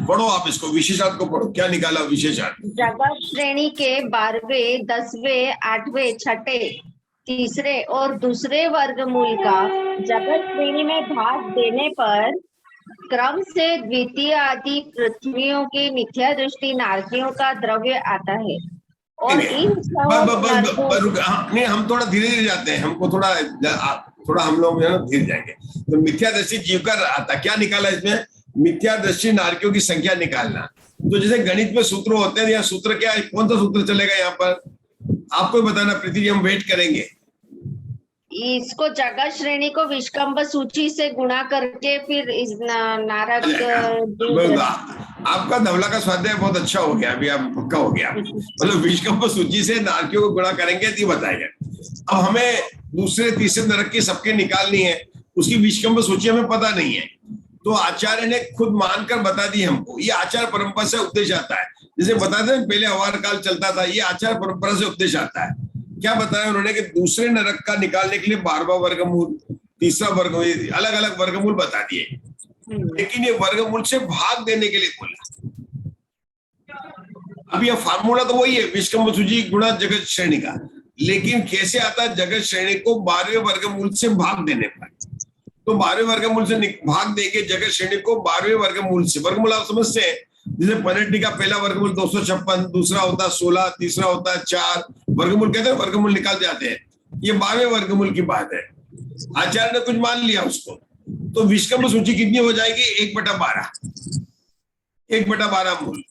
पढ़ो आप इसको, विशेषार्थ को पढ़ो। क्या निकाला विशेषार्थ? जगत श्रेणी के 12वें, 10वें, 8वें, 6ठे, तीसरे और दूसरे वर्गमूल का जगत श्रेणी में भाग देने पर क्रम से द्वितीय आदि पृथ्वियों की मिथ्या दृष्टि नारकियों का द्रव्य आता है। और इन नहीं, हम थोड़ा धीरे धीरे जाते हैं, हमको थोड़ा हम लोग धीरे जाएंगे। तो मिथ्या दृष्टि जीव का आता, क्या निकाला इसमें? मिथ्या दृष्टि नारकियों की संख्या निकालना। तो जैसे गणित में सूत्र होते हैं, यहाँ सूत्र क्या है? कौन सा सूत्र चलेगा यहाँ पर? आपको बताना प्रीति जी, हम वेट करेंगे। इसको जगत श्रेणी को विष्कंभ सूची से गुणा करके फिर इस नारक आपका धवला का स्वाध्याय बहुत अच्छा हो गया, अभी आप पक्का हो गया। मतलब विष्कंभ सूची से नारकियों को गुणा करेंगे तो बताएंगे। अब हमें दूसरे तीसरे नरक की सबके निकालनी है, उसकी विष्कंभ सूची हमें पता नहीं है, तो आचार्य ने खुद मानकर बता दी हमको। ये आचार परंपरा से उपदेश आता है। जैसे बताते हैं पहले अवार काल चलता था, ये आचार परंपरा से उपदेश आता है। क्या बताया उन्होंने कि दूसरे नरक का निकालने के लिए 12वां वर्गमूल, तीसरा वर्गमूल, अलग अलग वर्गमूल बता दिए, लेकिन ये वर्गमूल से भाग देने के लिए बोला। अब ये फार्मूला तो वही है, विष्कंभ सूची गुणा जगत श्रेणी का, लेकिन कैसे आता है? जगत श्रेणी को 12वें वर्गमूल से भाग देने पर। तो 12वें वर्गमूल से भाग देंगे जगत श्रेणी को 12वें वर्गमूल से। वर्गमूल आप समझते हैं, जैसे पनट्टी का पहला वर्गमूल 256, दूसरा होता है 16, तीसरा होता है 4, वर्गमूल कहते हैं, वर्गमूल निकाल जाते हैं। ये 12वें वर्गमूल की बात है। आचार्य ने कुछ मान लिया उसको, तो विष्कंभ सूची कितनी हो जाएगी? 1/12, 1/12 मूल।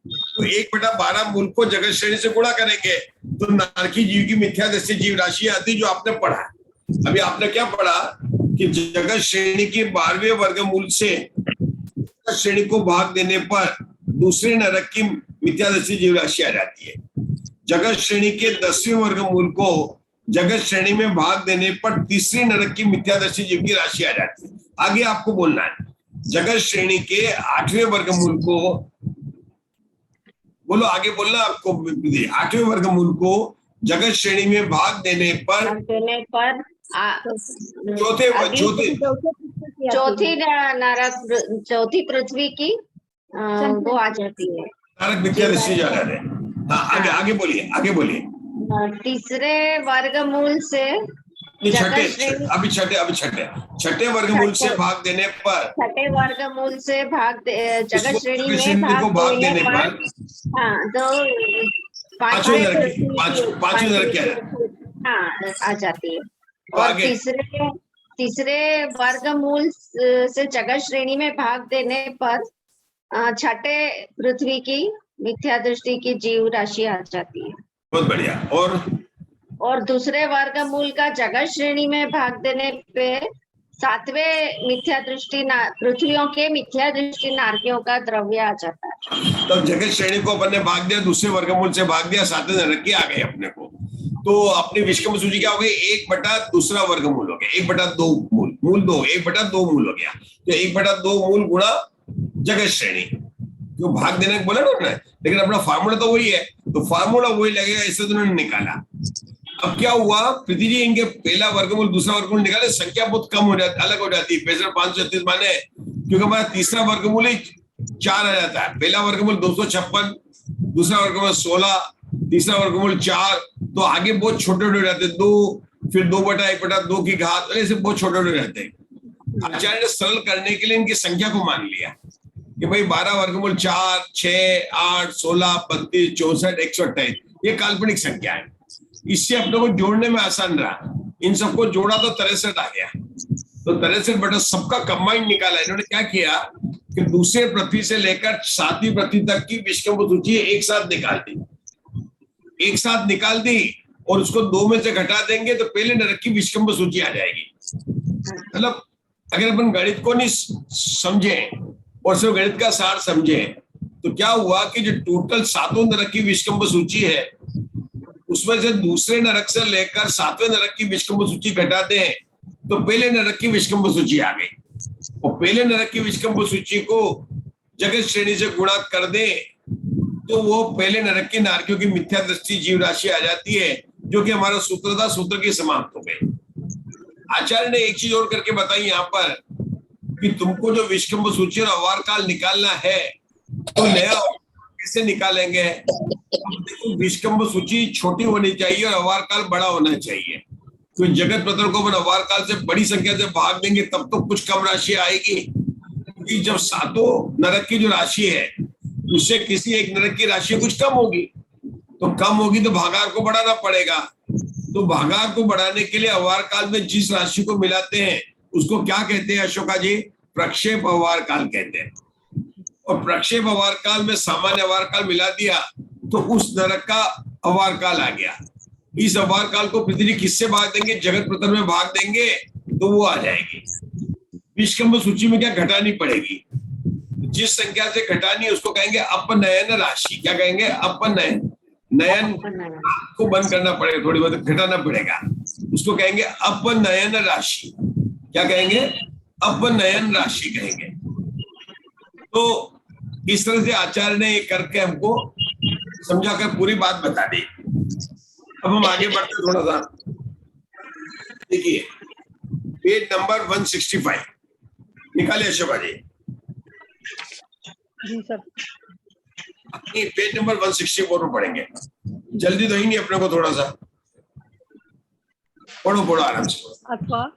तो 1/12 मूल को जगत श्रेणी से गुणा करेंगे तो नारकी जीव की मिथ्या दृष्टि जीव राशि आती, जो आपने पढ़ा। अभी आपने क्या पढ़ा कि जगत श्रेणी के 12वें वर्गमूल से श्रेणी को भाग देने पर दूसरे नरक की मिथ्या दृष्टि जीव राशि आ जाती है। जगत श्रेणी के 10वें वर्गमूल को जगत श्रेणी में भाग देने पर तीसरे नरक की मिथ्या दृष्टि जीव की राशि आ जाती है। आगे आपको बोलना है, जगत श्रेणी के 8वें वर्गमूल को, बोलो आगे बोलना आपको, 8वें वर्गमूल को जगत श्रेणी में भाग देने पर चौथी पृथ्वी की वो आ जाती है, नरक मिथ्या दृष्टि जा रहे हैं। हाँ, आगे बोलिए। तीसरे वर्गमूल से छठे वर्गमूल से भाग देने पर, छठे वर्गमूल से जगत श्रेणी में भाग देने पर, हाँ, तो पांचवें नरक हाँ आ जाती है। और तीसरे वर्गमूल से जगत श्रेणी में भाग देने पर छठे पृथ्वी की मिथ्या दृष्टि की जीव राशि आ जाती है। बहुत बढ़िया। और दूसरे वर्गमूल का जगत श्रेणी में भाग देने पे 7वें मिथ्या दृष्टि पृथ्वियों के मिथ्या दृष्टि नारकियों का द्रव्य आ जाता है। तब जगत श्रेणी को अपन ने भाग दिया, दूसरे वर्गमूल से भाग दिया, 7वें नरक की आ गए अपने को। तो अपनी विष्कंभ सूची क्या हो गई? 1/2 वर्गमूल हो गया, 1/2 मूल। मूल 2, 1/2 मूल हो गया, तो 1/2 मूल गुणा जगत श्रेणी, जो भाग देने को बोला ना उन्होंने, लेकिन अपना फार्मूला तो वही है, तो फार्मूला वही लगेगा, इससे तो उन्होंने निकाला। अब क्या हुआ, प्रीति जी इनके पहला वर्गमूल दूसरा वर्गमूल निकाले, संख्या बहुत कम हो जाती, अलग हो जाती है। 6536 माने क्योंकि हमारा तीसरा वर्गमूल ही 4 आ जाता है, पहला वर्गमूल 256, दूसरा वर्गमूल 16, तीसरा वर्गमूल 4, तो आगे बहुत छोटे छोटे हो जाते हैं, 2, फिर 2/1/2 की घात, ऐसे बहुत छोटे छोटे रहते हैं। आचार्य ने सरल करने के लिए इनकी संख्या को मान लिया कि भाई 12 वर्गमूल 4, 6, 8, 16, 32, 64, 128 ये काल्पनिक संख्या है। इससे अपने को जोड़ने में आसान रहा, इन सबको जोड़ा तो 63 आ गया, तो 63 सबका कंबाइंड निकाला। इन्होंने क्या किया कि दूसरे पृथ्वी से लेकर 7वीं पृथ्वी तक की विश्वकर्म सूची एक साथ निकाल दी और उसको 2 में से घटा देंगे तो पहले नरक की विश्वकर्म सूची आ जाएगी। मतलब अगर अपन गणित को नहीं समझे और सिर्फ गणित का सार समझे तो क्या हुआ कि जो टोटल 7 नरक की विश्वकर्म सूची है उसमें से दूसरे नरक से लेकर 7वें नरक की विश्वकर्म सूची घटा दें तो पहले नरक की विश्वकर्म सूची आ गई, और पहले नरक की विश्वकर्म सूची को जगत श्रेणी से गुणा कर दे तो वो पहले नरक की नारकियों की मिथ्या दृष्टि जीव राशि आ जाती है, जो कि हमारा सूत्र था, सूत्र की समाप्त हो गई। आचार्य ने एक चीज और करके बताई यहाँ पर कि तुमको जो विश्वकर्म सूची और अवार काल निकालना है तो नया कैसे निकालेंगे। देखो विश्वकर्म सूची छोटी होनी चाहिए और अवार काल बड़ा होना चाहिए, तो जगत पत्र को अपन अवार काल से बड़ी संख्या से भाग देंगे तब तो कुछ कम राशि आएगी, क्योंकि जब 7 नरक की जो राशि है उससे किसी एक नरक की राशि कुछ कम होगी, तो कम होगी तो भागार को बढ़ाना पड़ेगा। तो भागार को बढ़ाने के लिए अवार काल में जिस राशि को मिलाते हैं उसको क्या कहते हैं अशोका जी, प्रक्षेप अवार काल कहते हैं। और प्रक्षेप अवार काल में सामान्य अवार काल मिला दिया तो उस नरक का अवार काल आ गया। इस अवार काल को पृथ्वी किससे भाग देंगे, जगत पत्र में भाग देंगे तो वो आ जाएगी। विश्वकर्म सूची में क्या घटानी पड़ेगी, जिस संख्या से घटानी है उसको कहेंगे अपनयन राशि। क्या कहेंगे, अपनयन, नयन को बंद करना पड़ेगा, थोड़ी बहुत घटाना पड़ेगा, उसको कहेंगे अपनयन राशि। क्या कहेंगे, अपनयन राशि कहेंगे। तो इस तरह से आचार्य ने करके हमको समझाकर पूरी बात बता दी। अब हम आगे बढ़ते थोड़ा सा, देखिए पेज नंबर 165 निकालिए अशोका जी। जी सर। पेज नंबर 164 में पढ़ेंगे, जल्दी तो ही नहीं अपने को, थोड़ा सा पढ़ो आराम से। अथवा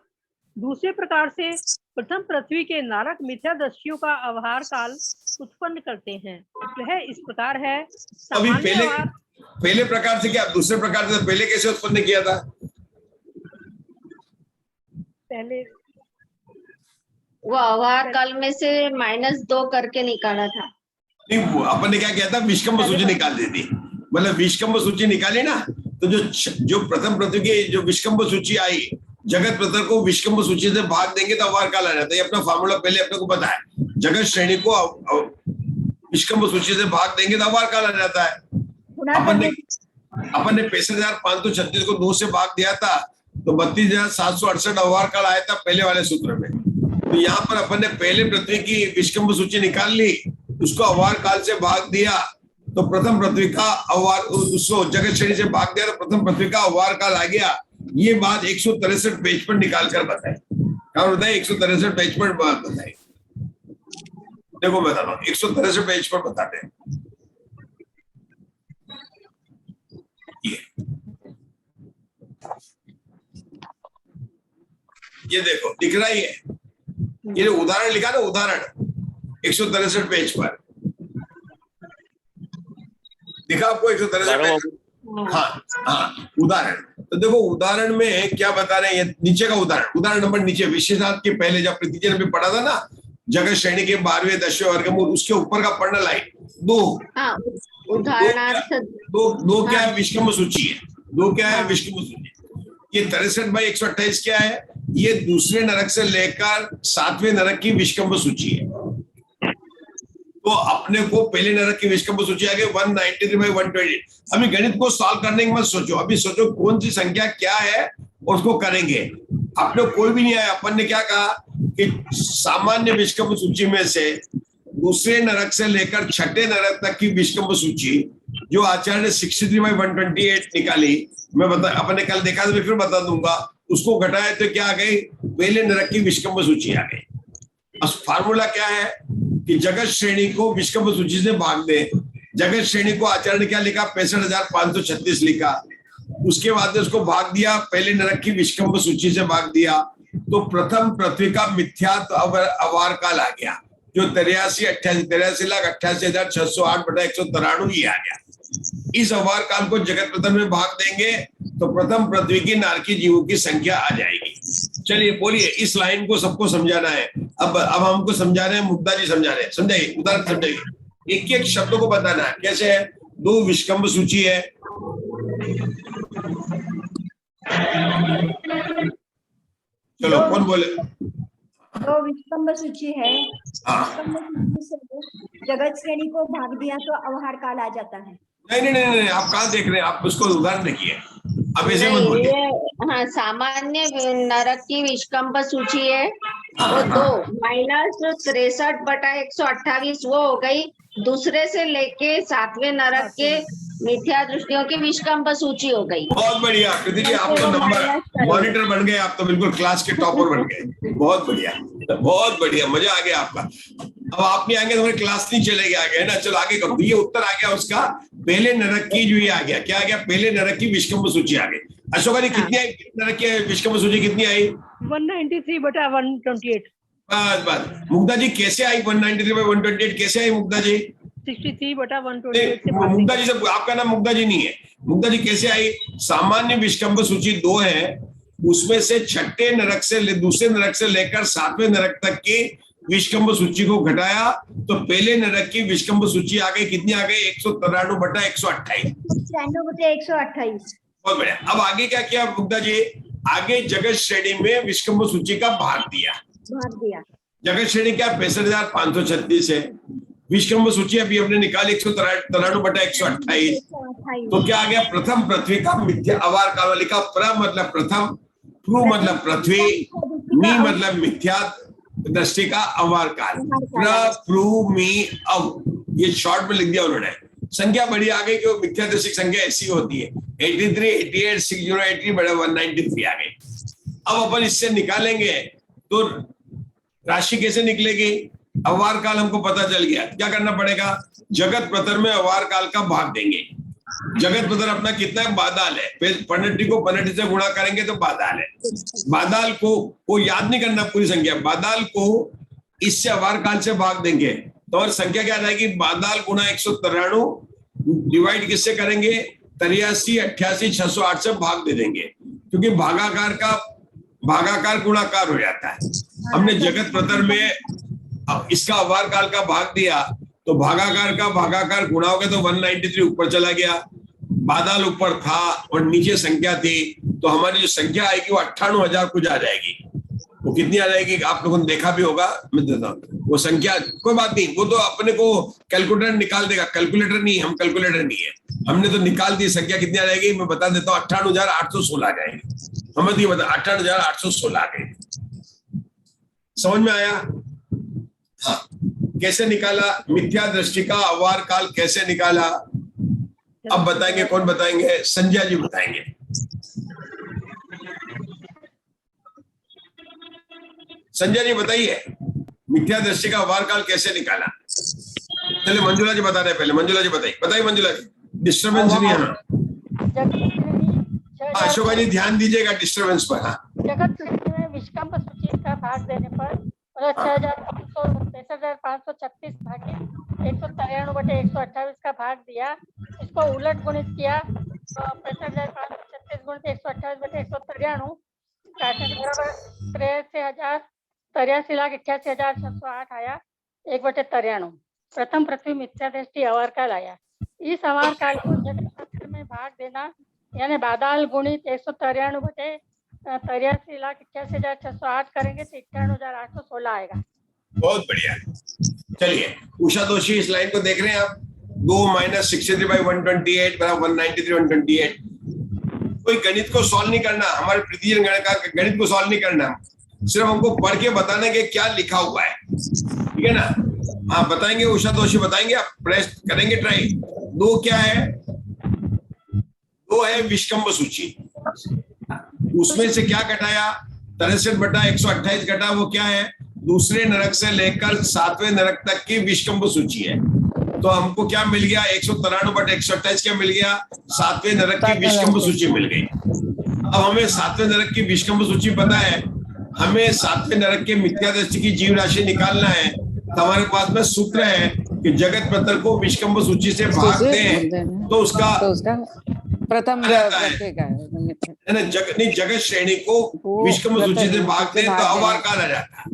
दूसरे प्रकार से प्रथम पृथ्वी के नारक मिथ्या दृष्टियों का अवहार काल उत्पन्न करते हैं। वह इस प्रकार है। अभी पहले प्रकार से क्या, दूसरे प्रकार से पहले कैसे उत्पन्न किया था? पहले वो अवहार काल में से -2 करके निकाला था। नहीं, अपन ने क्या किया था, विश्वकर्म सूची निकाल दी थी। मतलब विश्वकर्म सूची निकाली ना, तो जो प्रथम पृथ्वी की जो विश्वकर्म सूची आई, जगत पत्र को विश्वकर्म सूची से भाग देंगे तो अवार काल आ जाता है। ये अपना फार्मूला पहले अपने को पता है, जगत श्रेणी को विश्वकर्म सूची से भाग देंगे तो अवार काल आ जाता है। अपन ने 65,536 को 2 से भाग दिया था तो 32,768 अवार काल आया था पहले वाले सूत्र में। तो यहाँ पर अपन ने पहले पृथ्वी की विश्वकर्म सूची निकाल ली, उसको अवार काल से भाग दिया तो प्रथम पृथ्वी का अवार, उसको जगत श्रेणी से भाग दिया तो प्रथम पृथ्वी का अवार काल आ गया। ये बात 163 पेज पर निकाल कर बताए। क्या बताए, 163 पेज पर बात बताई। देखो बता रहा हूँ, 163 पेज पर बताते हैं। ये देखो दिख रहा ही है, ये उदाहरण लिखा ना, उदाहरण 163 पेज पर दिखा आपको, 163 पेज। हाँ उदाहरण। तो देखो उदाहरण में क्या बता रहे हैं, नीचे का उदाहरण नंबर नीचे विशेषार्थ के पहले जब पृथ्वी ने भी पढ़ा था ना, जगत श्रेणी के 12वें 10वें वर्गमूल, उसके ऊपर का पढ़ना लाइन 2 उदाहरणार्थ 2 क्या है, विश्वकर्म सूची है। 2 क्या है, विश्वकर्म सूची। ये 63/128 क्या है, ये दूसरे नरक से लेकर 7वें नरक की विश्वकर्म सूची है। तो अपने को पहले नरक की विश्वकर्म सूची आ गई 193/128। अभी गणित को सॉल्व करने की मत सोचो, अभी सोचो कौन सी संख्या क्या है और उसको करेंगे। आपने कोई भी नहीं आया। अपन ने क्या कहा कि सामान्य विषकंभ सूची में से दूसरे नरक से लेकर छठे नरक तक की विषकंभ सूची जो आचार्य ने 63/128 निकाली, मैं अपन ने कल देखा, तो मैं फिर बता दूंगा, उसको घटाए तो क्या आ गई, पहले नरक की विषकंभ सूची आ गई। अब फार्मूला क्या है कि जगत श्रेणी को विषकंभ सूची से भाग दे। जगत श्रेणी को आचार्य ने क्या लिखा, 65,536 लिखा। उसके बाद में उसको भाग दिया, पहले नरक की विषकंभ सूची से भाग दिया, तो प्रथम पृथ्वी का मिथ्यात्व अवार काल आ गया, जो 83,88,608/193 ही आ गया। इस अवार काल को जगत प्रथम में भाग देंगे तो प्रथम पृथ्वी की नारकी जीवों की संख्या आ जाएगी। चलिए बोलिए, इस लाइन को सबको समझाना है। अब हमको समझा रहे हैं, मुग्धा जी समझा रहे हैं, समझाइए, उदाहरण समझाइए, एक एक शब्दों को बताना है। कैसे है? 2 विषकंभ सूची है, चलो कौन बोले? 2 विषकंभ सूची है। विषकंभ सूची से जगत श्रेणी को भाग दिया तो अवहार काल आ जाता है। नहीं, आप कहाँ देख रहे हैं? आप उसको उदाहरण देखिए, अब ऐसे मत बोलिए। हाँ, सामान्य नरक की विषकंभ सूची है वो 2 -63/128 वो हो गई। दूसरे से लेके 7वें नरक के मिथ्या दृष्टियों की विषकंभ सूची हो गई। बहुत बढ़िया कृति जी, आप तो नंबर मॉनिटर बन गए, आप तो बिल्कुल क्लास के टॉपर बन गए। बहुत बढ़िया, बहुत बढ़िया, मजा आ गया आपका। अब आप नहीं आएंगे तो हमारी क्लास नहीं चलेगी आगे, है ना? चलो आगे करो। ये उत्तर आ गया उसका, पहले नरक की जो ये आ गया, क्या आ गया? पहले नरक की विषकंभ सूची आ गई। अशोका जी कितनी आई नरक की विषकंभ सूची, कितनी आई? 193/128। बस। मुग्धा जी कैसे आई 193/128? कैसे आई मुग्धा जी? 63/128 मुग्धा जी से, आपका नाम मुग्धा जी नहीं है। मुग्धा जी कैसे आई? सामान्य विषकंभ सूची 2 है, उसमें से छठे नरक से दूसरे नरक से लेकर 7वें नरक तक की विषकंभ सूची को घटाया तो पहले नरक की विषकंभ सूची आ गई। कितनी आ गई? 193/128। 193/128। बहुत बढ़िया। अब आगे क्या किया मुग्धा जी? आगे जगत श्रेणी में विषकंभ सूची का भाग दिया। जगत श्रेणी क्या? 65,536 है। विषकंभ सूची अभी हमने निकाली 193/128। तो क्या आ गया? प्रथम पृथ्वी का मिथ्या अवार काल लिखा। प्र मतलब प्रथम, प्रू मतलब पृथ्वी, मी मतलब मिथ्या दृष्टि का अवार काल। प्र प्रू मी अव, ये शॉर्ट में लिख दिया उन्होंने। संख्या बड़ी आ गई, क्यों? मिथ्या दृष्टि संख्या ऐसी होती है। 83, 88, 6080 बड़ा 193 आ गई। अब अपन इससे निकालेंगे तो राशि कैसे निकलेगी? अवार काल हमको पता चल गया, क्या करना पड़ेगा? जगत प्रतर में अवार काल का भाग देंगे। जगत प्रतर अपना कितना है? बादाल है। 15 को 15 से गुणा करेंगे तो बादाल है। बादाल को याद नहीं करना पूरी संख्या, बादाल को इससे अवार काल से भाग देंगे तो और संख्या क्या आएगी? बादाल गुणा 193 डिवाइड किससे करेंगे? 83, 88, 608 से भाग दे देंगे, क्योंकि भागाकार गुणाकार हो जाता है। हमने जगत प्रतर में इसका अवार काल का भाग दिया तो भागाकार का भागाकार गुणा हो गया तो 193 ऊपर चला गया। बादल ऊपर था और नीचे संख्या थी, तो हमारी जो संख्या आएगी वो 98,000 कुछ आ जाएगी। वो कितनी आ जाएगी आप लोगों ने देखा भी होगा, मैं देता हूँ वो संख्या। कोई बात नहीं, वो तो अपने को कैलकुलेटर निकाल देगा। कैलकुलेटर नहीं, हम कैलकुलेटर नहीं है, हमने तो निकाल दी। संख्या कितनी आ जाएगी मैं बता देता हूँ, 58,816 आ जाएगी। समझ दिए? बता, 58,816 आ गई। समझ में आया? हाँ, कैसे निकाला? मिथ्या दृष्टि का अवार काल कैसे निकाला? अब बताएंगे, कौन बताएंगे? संजय जी बताएंगे। संजय जी बताइए, मिथ्या दृष्टि का अवार काल कैसे निकाला? चलिए मंजुला जी बता रहे, पहले मंजुला जी बताइए मंजुला जी, डिस्टर्बेंस नहीं है ना? अशोका जी ध्यान दीजिएगा डिस्टर्बेंस पर। हाँ, जगत श्रेणी में विषकंभ सूची का भाग देने पर 63,536 भागे 193/128 का भाग दिया। इसको उलट गुणित किया तो 65,536 गुणित 128/193 83,88,608 आया 1/93। प्रथम पृथ्वी मिथ्या दृष्टि अवार काल आया। इस अवार काल को जगत में भाग देना यानी बादल गुणित 193,83,88,608 करेंगे तो 98,816 आएगा। बहुत बढ़िया। चलिए उषा दोषी इस लाइन को देख रहे हैं आप? 2 - 63/128 = 193/128। कोई गणित को सॉल्व नहीं करना, हमारे प्रीतिजन गणित का गणित को सॉल्व नहीं करना, सिर्फ हमको पढ़ के बताना कि क्या लिखा हुआ है, ठीक है ना। हाँ बताएंगे, उषा दोषी बताएंगे, आप प्रेस करेंगे ट्राई। 2 क्या है? 2 है विष्कंभ सूची, उसमें से क्या घटाया? 63/128 घटा, वो क्या है? दूसरे नरक से लेकर 7वें नरक तक की विष्कंभ सूची है। तो हमको क्या मिल गया? 193/128 क्या मिल गया? 7वें नरक की विष्कंभ सूची मिल गई। अब हमें 7वें नरक की विष्कंभ सूची पता है, हमें 7वें नरक के मिथ्या दृष्टि की जीव राशि निकालना है। तो हमारे पास में सूत्र है कि जगत पत्र को विष्कंभ सूची से भाग दें तो उसका प्रथम है ना, जगत श्रेणी को विष्कंभ सूची से भाग दें तो अवार काल आ जाता है।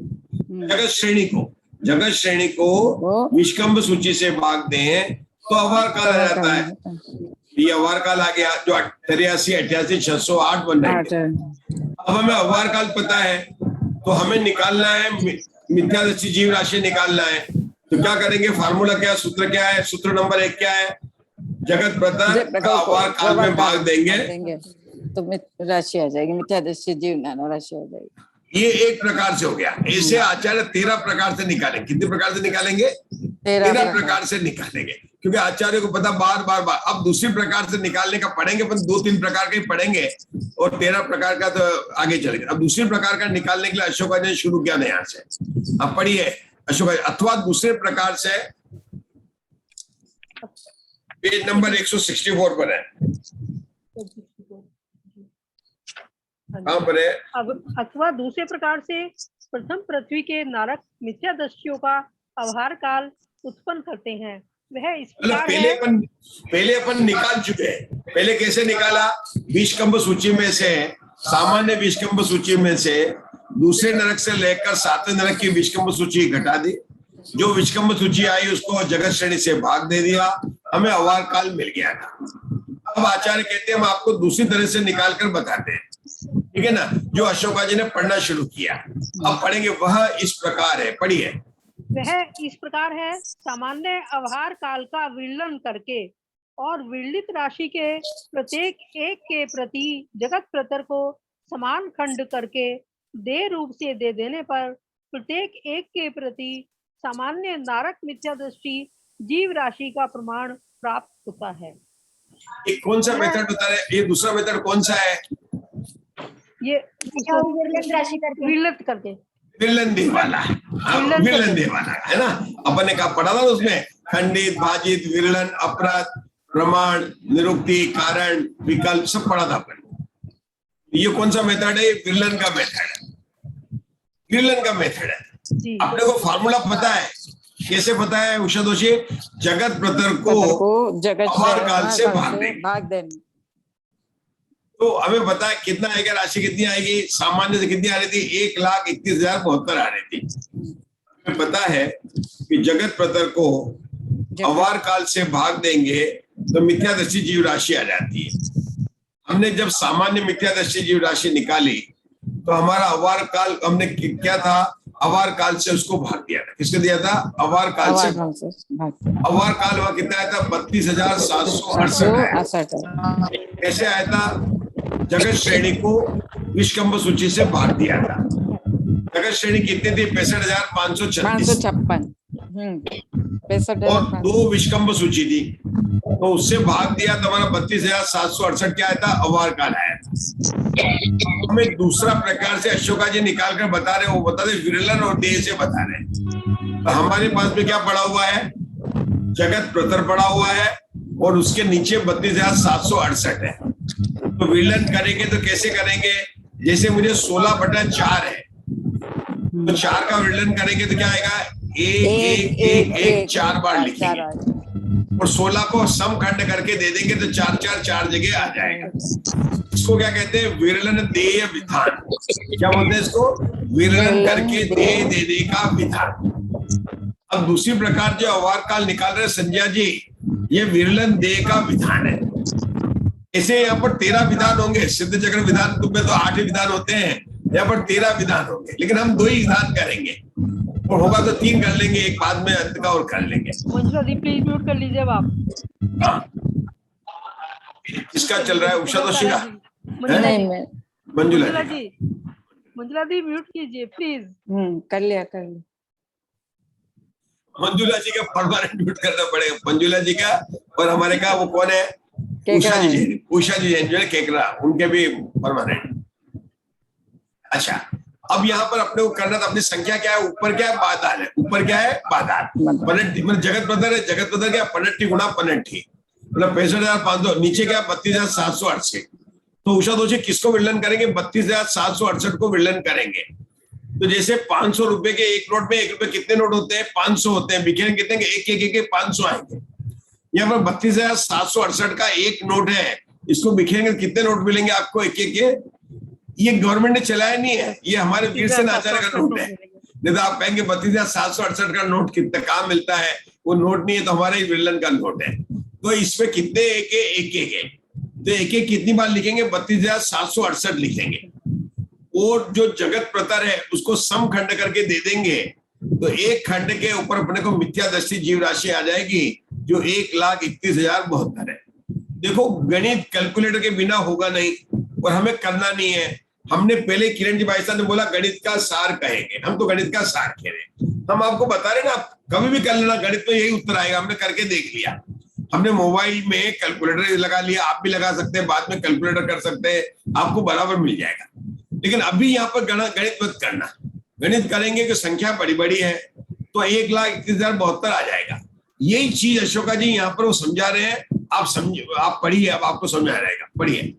जगत श्रेणी को विष्कंभ सूची से भाग दें तो अवार काल आ जाता है। ये अवार काल आ गया, जो 83, 88, 608 बन जाएंगे। अब हमें अवार काल पता है, तो हमें निकालना है मिथ्यादृष्टि जीव राशि निकालना है। तो क्या करेंगे? फार्मूला क्या, सूत्र क्या है? सूत्र नंबर 1 क्या है? जगत पत्र का अवार काल में भाग देंगे तो राशि आ जाएगी, मिथ्यादृष्टि जीव ज्ञान राशि आ जाएगी। ये एक प्रकार से हो गया। ऐसे आचार्य 13 प्रकार से निकालेंगे। कितने प्रकार से निकालेंगे? 13 प्रकार से निकालेंगे, क्योंकि आचार्य को पता बार। अब दूसरी प्रकार से निकालने का पढ़ेंगे, पर 2-3 प्रकार के पढ़ेंगे और 13 प्रकार का तो आगे चलेगा। अब दूसरी प्रकार का निकालने के लिए अशोका ने शुरू किया नया से। अब पढ़िए अशोका, अथवा दूसरे प्रकार से पेज नंबर 164 पर है। कहाँ पर है? अब अथवा दूसरे प्रकार से प्रथम पृथ्वी के नारक मिथ्या दृष्टियों का अवहार काल उत्पन्न करते हैं। वह इस प्रकार पहले अपन निकाल चुके हैं। पहले कैसे निकाला? विष्कंभ सूची में से, सामान्य विष्कंभ सूची में से दूसरे नरक से लेकर 7वें नरक की विष्कंभ सूची घटा दी। जो विष्कंभ सूची आई उसको जगत श्रेणी से भाग दे दिया, हमें अवार काल मिल गया था। अब आचार्य कहते हैं हम आपको दूसरी तरह से निकाल कर बताते हैं, ठीक है ना, जो अशोका जी ने पढ़ना शुरू किया। अब पढ़ेंगे, वह इस प्रकार है। पढ़िए। वह इस प्रकार है, सामान्य अवहार काल का विलयन करके और विरलित राशि के प्रत्येक एक के प्रति जगत प्रतर को समान खंड करके दे रूप से दे देने पर प्रत्येक एक के प्रति सामान्य नारक मिथ्या दृष्टि जीव राशि का प्रमाण प्राप्त होता है। ये कौन सा मेथड होता है? ये दूसरा मेथड कौन सा है? ये विरलन राशि करके, विरलित करके, विरलन दे वाला है ना। अपन ने कहा पढ़ा था उसमें, खंडित, भाजित, विरलन, अपराध, प्रमाण, निरुक्ति, कारण, विकल्प सब पढ़ा था अपन। ये कौन सा मेथड है? विरलन का मेथड है। अपने को फार्मूला पता है, कैसे पता है उषा दोषी? जगत प्रतर को अवार काल से भाग देने। तो हमें पता है कितना आएगा, राशि कितनी आएगी? सामान्य से कितनी आ रही थी? 1,31,072 आ रही थी। हमें पता है कि जगत प्रतर को अवार काल से भाग देंगे तो मिथ्यादृष्टि जीव राशि आ जाती है। हमने जब सामान्य मिथ्यादृष्टि जीव राशि निकाली तो हमारा अवार काल हमने क्या था? अवार काल से उसको भाग दिया था। किसको दिया था? अवार काल से। अवार काल वहां कितना आया था? 32,768 कैसे आया था? जगत श्रेणी को विष्कंभ सूची से भाग दिया था। जगत श्रेणी कितनी थी? 65,536 और 2 विष्कंभ सूची थी, तो उससे भाग दिया तो हमारा 32,768 क्या आया था? अवार काल आया था। हमें दूसरा प्रकार से अशोका जी निकाल कर बता रहे, वो बता रहे विरलन और देह से बता रहे। तो हमारे पास में क्या पड़ा हुआ है? जगत प्रतर पड़ा हुआ है और उसके नीचे 32,768 है। तो विरलन करेंगे तो कैसे करेंगे? जैसे मुझे 16/4 है, तो 4 का विरलन करेंगे तो क्या आएगा? 1 4 बार लिखेंगे और 16 को सम खंड करके दे देंगे तो 4 जगह आ जाएगा। इसको क्या कहते हैं? विरलन देय विधान। क्या बोलते हैं इसको? विरलन करके देय देने का विधान। अब दूसरी प्रकार जो अवार काल निकाल रहे संजय जी, ये विरलन देय का विधान है। ऐसे यहाँ पर 13 विधान होंगे। सिद्ध चक्र विधान में तो 8 विधान होते हैं, यहाँ पर 13 विधान होंगे, लेकिन हम 2 ही विधान करेंगे और होगा तो 3 कर लेंगे, एक बाद में अंत का और कर लेंगे। प्लीज म्यूट कर लीजिए आप। किसका चल रहा है? उषा दोषी का। मंजुला नहीं जी, मैं मंजुला मंजुला जी जी, मंजुला जी म्यूट कीजिए प्लीज। कर लिया कर लिया। मंजुला जी का परमानेंट म्यूट करना पड़ेगा, मंजुला जी का। और हमारे का वो कौन है, केकरा उषा जी है। जैन, उषा जी जैन जो है केकरा, उनके भी परमानेंट। अच्छा, अब यहाँ पर अपने को करना था, अपनी संख्या क्या है, ऊपर क्या है, बाधार है, ऊपर क्या है, बाधार। पनट्टी मतलब जगत पदर है, जगत पदर क्या, पनट्टी गुणा पनट्टी मतलब 65,500, नीचे क्या 32,768। तो उषा दोषी किसको विलन करेंगे, 32,768 को विलन करेंगे। तो जैसे 500 रुपए के एक नोट में 1 रुपए कितने नोट होते हैं, 500 होते हैं, बिखेर कितने एक 500 आएंगे। यहाँ पर 32,768 का एक नोट है, इसको बिखेरेंगे कितने नोट मिलेंगे आपको, एक के। ये गवर्नमेंट ने चलाया नहीं है, ये हमारे वीर सेन आचार्य का नोट है। नहीं तो आप कहेंगे 32,768 का नोट कितना कहाँ मिलता है, वो नोट नहीं है, तो हमारे विलन का नोट है। तो इसमें कितने एक है, तो एक कितनी बार लिखेंगे, 32,768 लिखेंगे। और जो जगत प्रतर है उसको सम खंड करके दे देंगे, तो एक खंड के ऊपर अपने को मिथ्यादर्शी जीव राशि आ जाएगी जो 1,31,072 है। देखो गणित कैलकुलेटर के बिना होगा नहीं, और हमें करना नहीं है। हमने पहले किरण जी भाई साहब ने बोला गणित का सार कहेंगे, हम तो गणित का सार कह रहे हैं। हम आपको बता रहे ना, आप कभी भी कर लेना, गणित में यही उत्तर आएगा, हमने करके देख लिया। हमने मोबाइल में कैलकुलेटर लगा लिया, आप भी लगा सकते हैं, बाद में कैलकुलेटर कर सकते हैं, आपको बराबर मिल जाएगा। लेकिन अभी यहाँ पर गणित मत करना, गणित करेंगे कि संख्या बड़ी बड़ी है तो 1,31,072 आ जाएगा। यही चीज अशोका जी यहाँ पर वो समझा रहे हैं, आप समझिए, आप पढ़िए, अब आपको समझ आ रहेगा, पढ़िए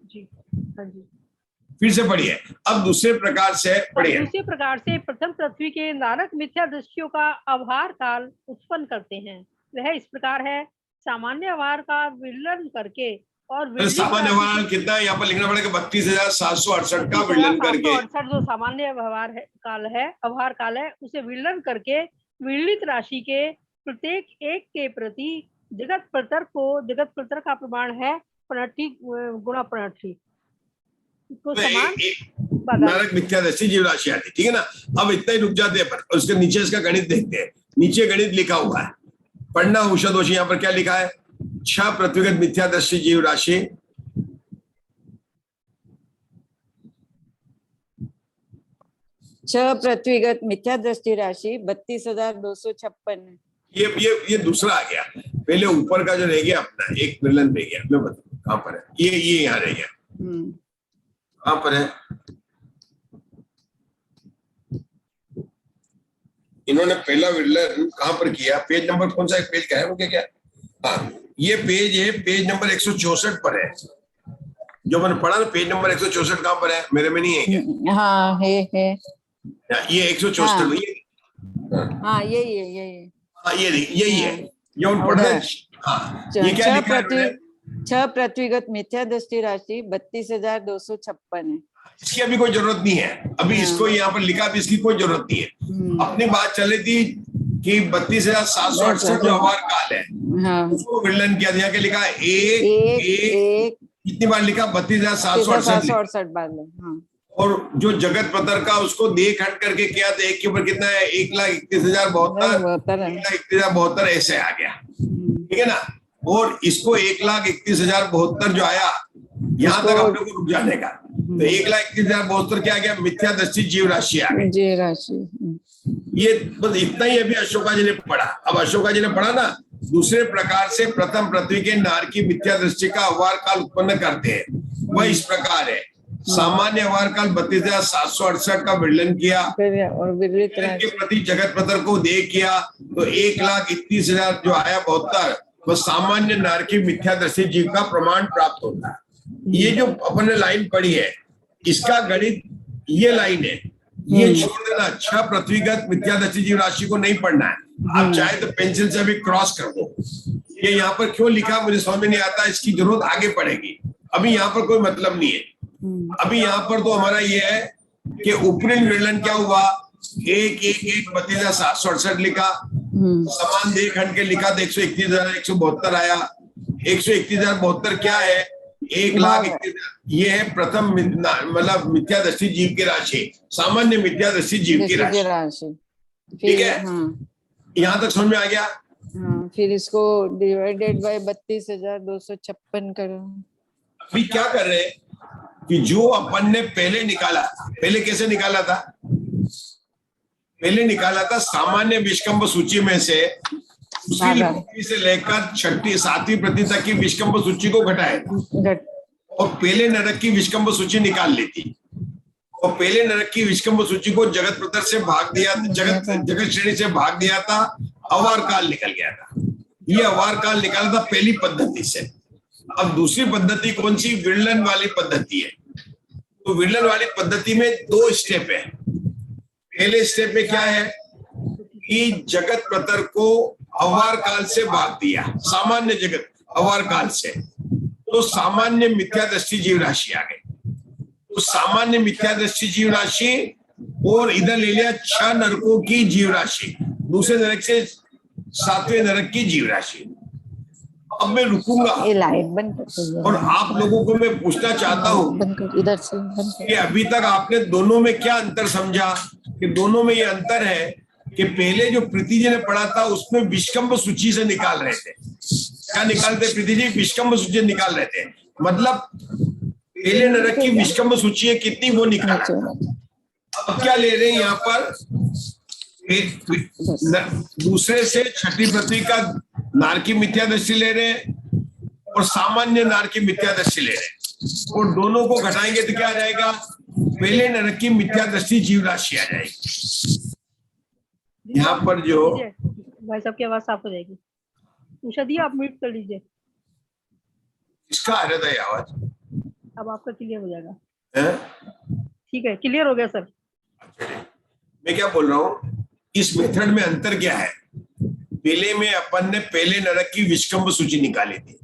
फिर से पढ़िए। अब दूसरे प्रकार से पढ़िए। दूसरे प्रकार से प्रथम पृथ्वी के नारक मिथ्या दृष्टियों का अवहार काल उत्पन्न करते हैं। वह इस प्रकार है, सामान्य अवहार का विलयन करके और सामान्य अवहार कितना है यहाँ पर लिखना पड़ेगा, 32,768 का विलयन करके। 768 जो सामान्य व्यवहार है काल है, अवहार काल है, उसे विलयन करके विलित राशि के प्रत्येक एक के प्रति जगत प्रतर को, जगत प्रतर का प्रमाण है पनट्टी गुणा पनट्टी को समान नारक मिथ्यादर्शी जीव राशि आती, ठीक है ना। अब इतना ही रुक जाते हैं, पर उसके नीचे इसका गणित देखते हैं। नीचे गणित लिखा हुआ है, पढ़ना उषा दोषी। यहाँ पर क्या लिखा है, 6 पृथ्वीगत मिथ्यादर्शी जीव राशि 6 पृथ्वीगत मिथ्यादृष्टि राशि 32,256 है। ये दूसरा आ गया, पहले ऊपर का जो रह गया अपना एक विलन रह गया, मैं बताऊं कहां पर है, ये यहाँ रह गया, कहां पर है, इन्होंने पहला विलन कहां पर किया, पेज नंबर कौन सा, एक पेज का है वो क्या, हाँ ये पेज है, पेज नंबर 164 पर है, जो मैंने पढ़ा ना, पेज नंबर 164 कहां पर है, मेरे में नहीं है क्या? हाँ है ये 164 हाँ यही है हाँ यही है जो पढ़ते हैं। हाँ ये क्या लिखा है, 6 पृथ्वीगत मिथ्यादृष्टि राशि 32,256 है। इसकी अभी कोई जरूरत नहीं है, अभी इसको यहाँ पर लिखा, अभी इसकी कोई जरूरत नहीं है। अपनी बात चल रही थी कि 32,768 जो अवहार काल है, उसको विलयन किया, यहाँ के लिखा है एक कितनी बार लिखा, 32,768 बार। और जो जगत पतर का उसको दे खंड करके किया, तो एक के ऊपर कितना है, 1,31,072 ऐसे आ गया, ठीक है ना। और इसको 1,31,072 जो आया, यहाँ तक अपने को रुक जाने का, तो 1,31,072 क्या आ गया, मिथ्यादर्शी जीव राशि आ गई, जीव राशि। ये बस इतना ही अभी अशोका जी ने पढ़ा। अब अशोका जी ने पढ़ा ना, दूसरे प्रकार से प्रथम पृथ्वी के नार की मिथ्या दृष्टि का अवहार काल उत्पन्न करते हैं। वह इस प्रकार है, सामान्य अवहार काल 32,768 का विलयन किया और विलित के प्रति जगत पत्र को दे किया, तो 1,31,000 जो आया 72, वह सामान्य नार की मिथ्यादर्शी जीव का प्रमाण प्राप्त होता है। ये जो अपन ने लाइन पढ़ी है, इसका गणित ये लाइन है, ये छोड़ देना, 6 पृथ्वीगत मिथ्यादर्शी जीव राशि को नहीं पढ़ना है। आप चाहे तो पेंसिल से अभी क्रॉस कर दो। ये यहाँ पर क्यों लिखा मुझे समझ में नहीं आता, इसकी जरूरत आगे पड़ेगी, अभी यहाँ पर कोई मतलब नहीं है। अभी यहाँ पर तो हमारा ये है कि ऊपरी विलयन क्या हुआ, 1,32,768 लिखा, समान दे खंड के लिखा, तो 131,172 आया। 131,072 क्या है, 1,31,000, ये है प्रथम मतलब मिथ्यादर्शी जीव की राशि, सामान्य मिथ्यादर्शी जीव की राशि, ठीक है। यहाँ तक समझ में आ गया। फिर इसको डिवाइडेड बाय 32,256 करो। अभी क्या कर रहे हैं, कि जो अपन ने पहले निकाला था, पहले कैसे निकाला था? पहले निकाला था सामान्य विषकंभ सूची में से उसकी प्रति से लेकर 6ठी 7वीं प्रति तक की विषकंभ सूची को घटाएगा और पहले नरक की विषकंभ सूची निकाल लेती। और पहले नरक की विषकंभ सूची को जगत प्रतर से भाग दिया, जगत श्रेणी से भाग दिया था, अवार काल निकल गया था। ये अवार काल निकाला था पहली पद्धति से। अब दूसरी पद्धति कौन सी? विरलन वाली पद्धति है। तो विरलन वाली पद्धति में 2 स्टेप है। पहले स्टेप में क्या है कि जगत प्रतर को अवार काल से भाग दिया, सामान्य जगत अवार काल से, तो सामान्य मिथ्या दृष्टि जीव राशि आ गई। तो सामान्य मिथ्या दृष्टि जीव राशि और इधर ले लिया 6 नरकों की जीव राशि, दूसरे नरक से 7वें नरक की जीव राशि। अब मैं रुकूंगा और आप लोगों को मैं पूछना चाहता हूँ इधर से कि अभी तक आपने दोनों में क्या अंतर समझा? कि दोनों में ये अंतर है कि पहले जो प्रीति जी ने पढ़ा था उसमें विषकंभ सूची से निकाल रहे थे। क्या निकालते प्रीति जी? विषकंभ सूची निकाल रहे थे। मतलब पहले नरक की विषकंभ सूची है कितनी, वो निकाला। अब क्या ले रहे हैं यहाँ पर? दूसरे से 6ठी पृथ्वी का नार की मिथ्या दृष्टि ले रहे हैं और सामान्य नार की मिथ्या दृष्टि ले रहे हैं, और दोनों को घटाएंगे तो क्या आ जाएगा? पहले नरक की मिथ्या दृष्टि जीव राशि आ जाएगी। यहाँ पर जो भाई साहब की आवाज साफ हो जाएगी। उषा दी आप म्यूट कर लीजिए। इसका आ रहा था आवाज, अब आपका क्लियर हो जाएगा। ठीक है, क्लियर हो गया सर। मैं क्या बोल रहा हूँ, इस मेथड में अंतर क्या है? पहले में अपन ने पहले नरक की विषकंभ सूची निकाली थी।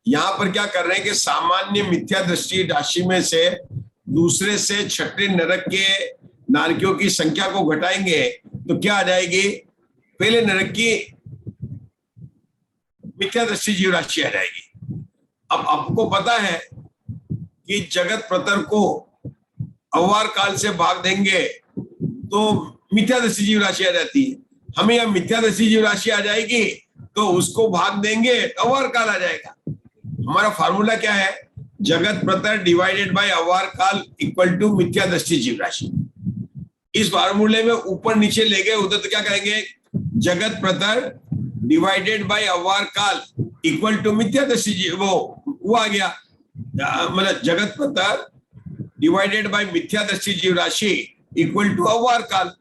यहाँ पर क्या कर रहे हैं कि सामान्य मिथ्या दृष्टि राशि में से दूसरे से 6ठे नरक के नारकियों की संख्या को घटाएंगे तो क्या आ जाएगी? पहले नरक की मिथ्या दृष्टि जीव राशि आ जाएगी। अब आपको पता है कि जगत प्रतर को अवार काल से भाग देंगे तो मिथ्या दृष्टि जीव राशि आ जाती है। हमें यह मिथ्या दृष्टि जीव राशि आ जाएगी तो उसको भाग देंगे तो अवार काल आ जाएगा। हमारा फार्मूला क्या है? जगत प्रतर डिवाइडेड बाय अवार काल इक्वल टू मिथ्या दृष्टि जीव राशि। इस फार्मूले में ऊपर नीचे ले गए उधर तो क्या कहेंगे? जगत प्रतर डिवाइडेड बाय अवार काल इक्वल टू मिथ्या दृष्टि जीव, वो आ गया। मतलब जगत प्रतर डिवाइडेड बाय मिथ्या दृष्टि जीव राशि इक्वल टू अवार काल।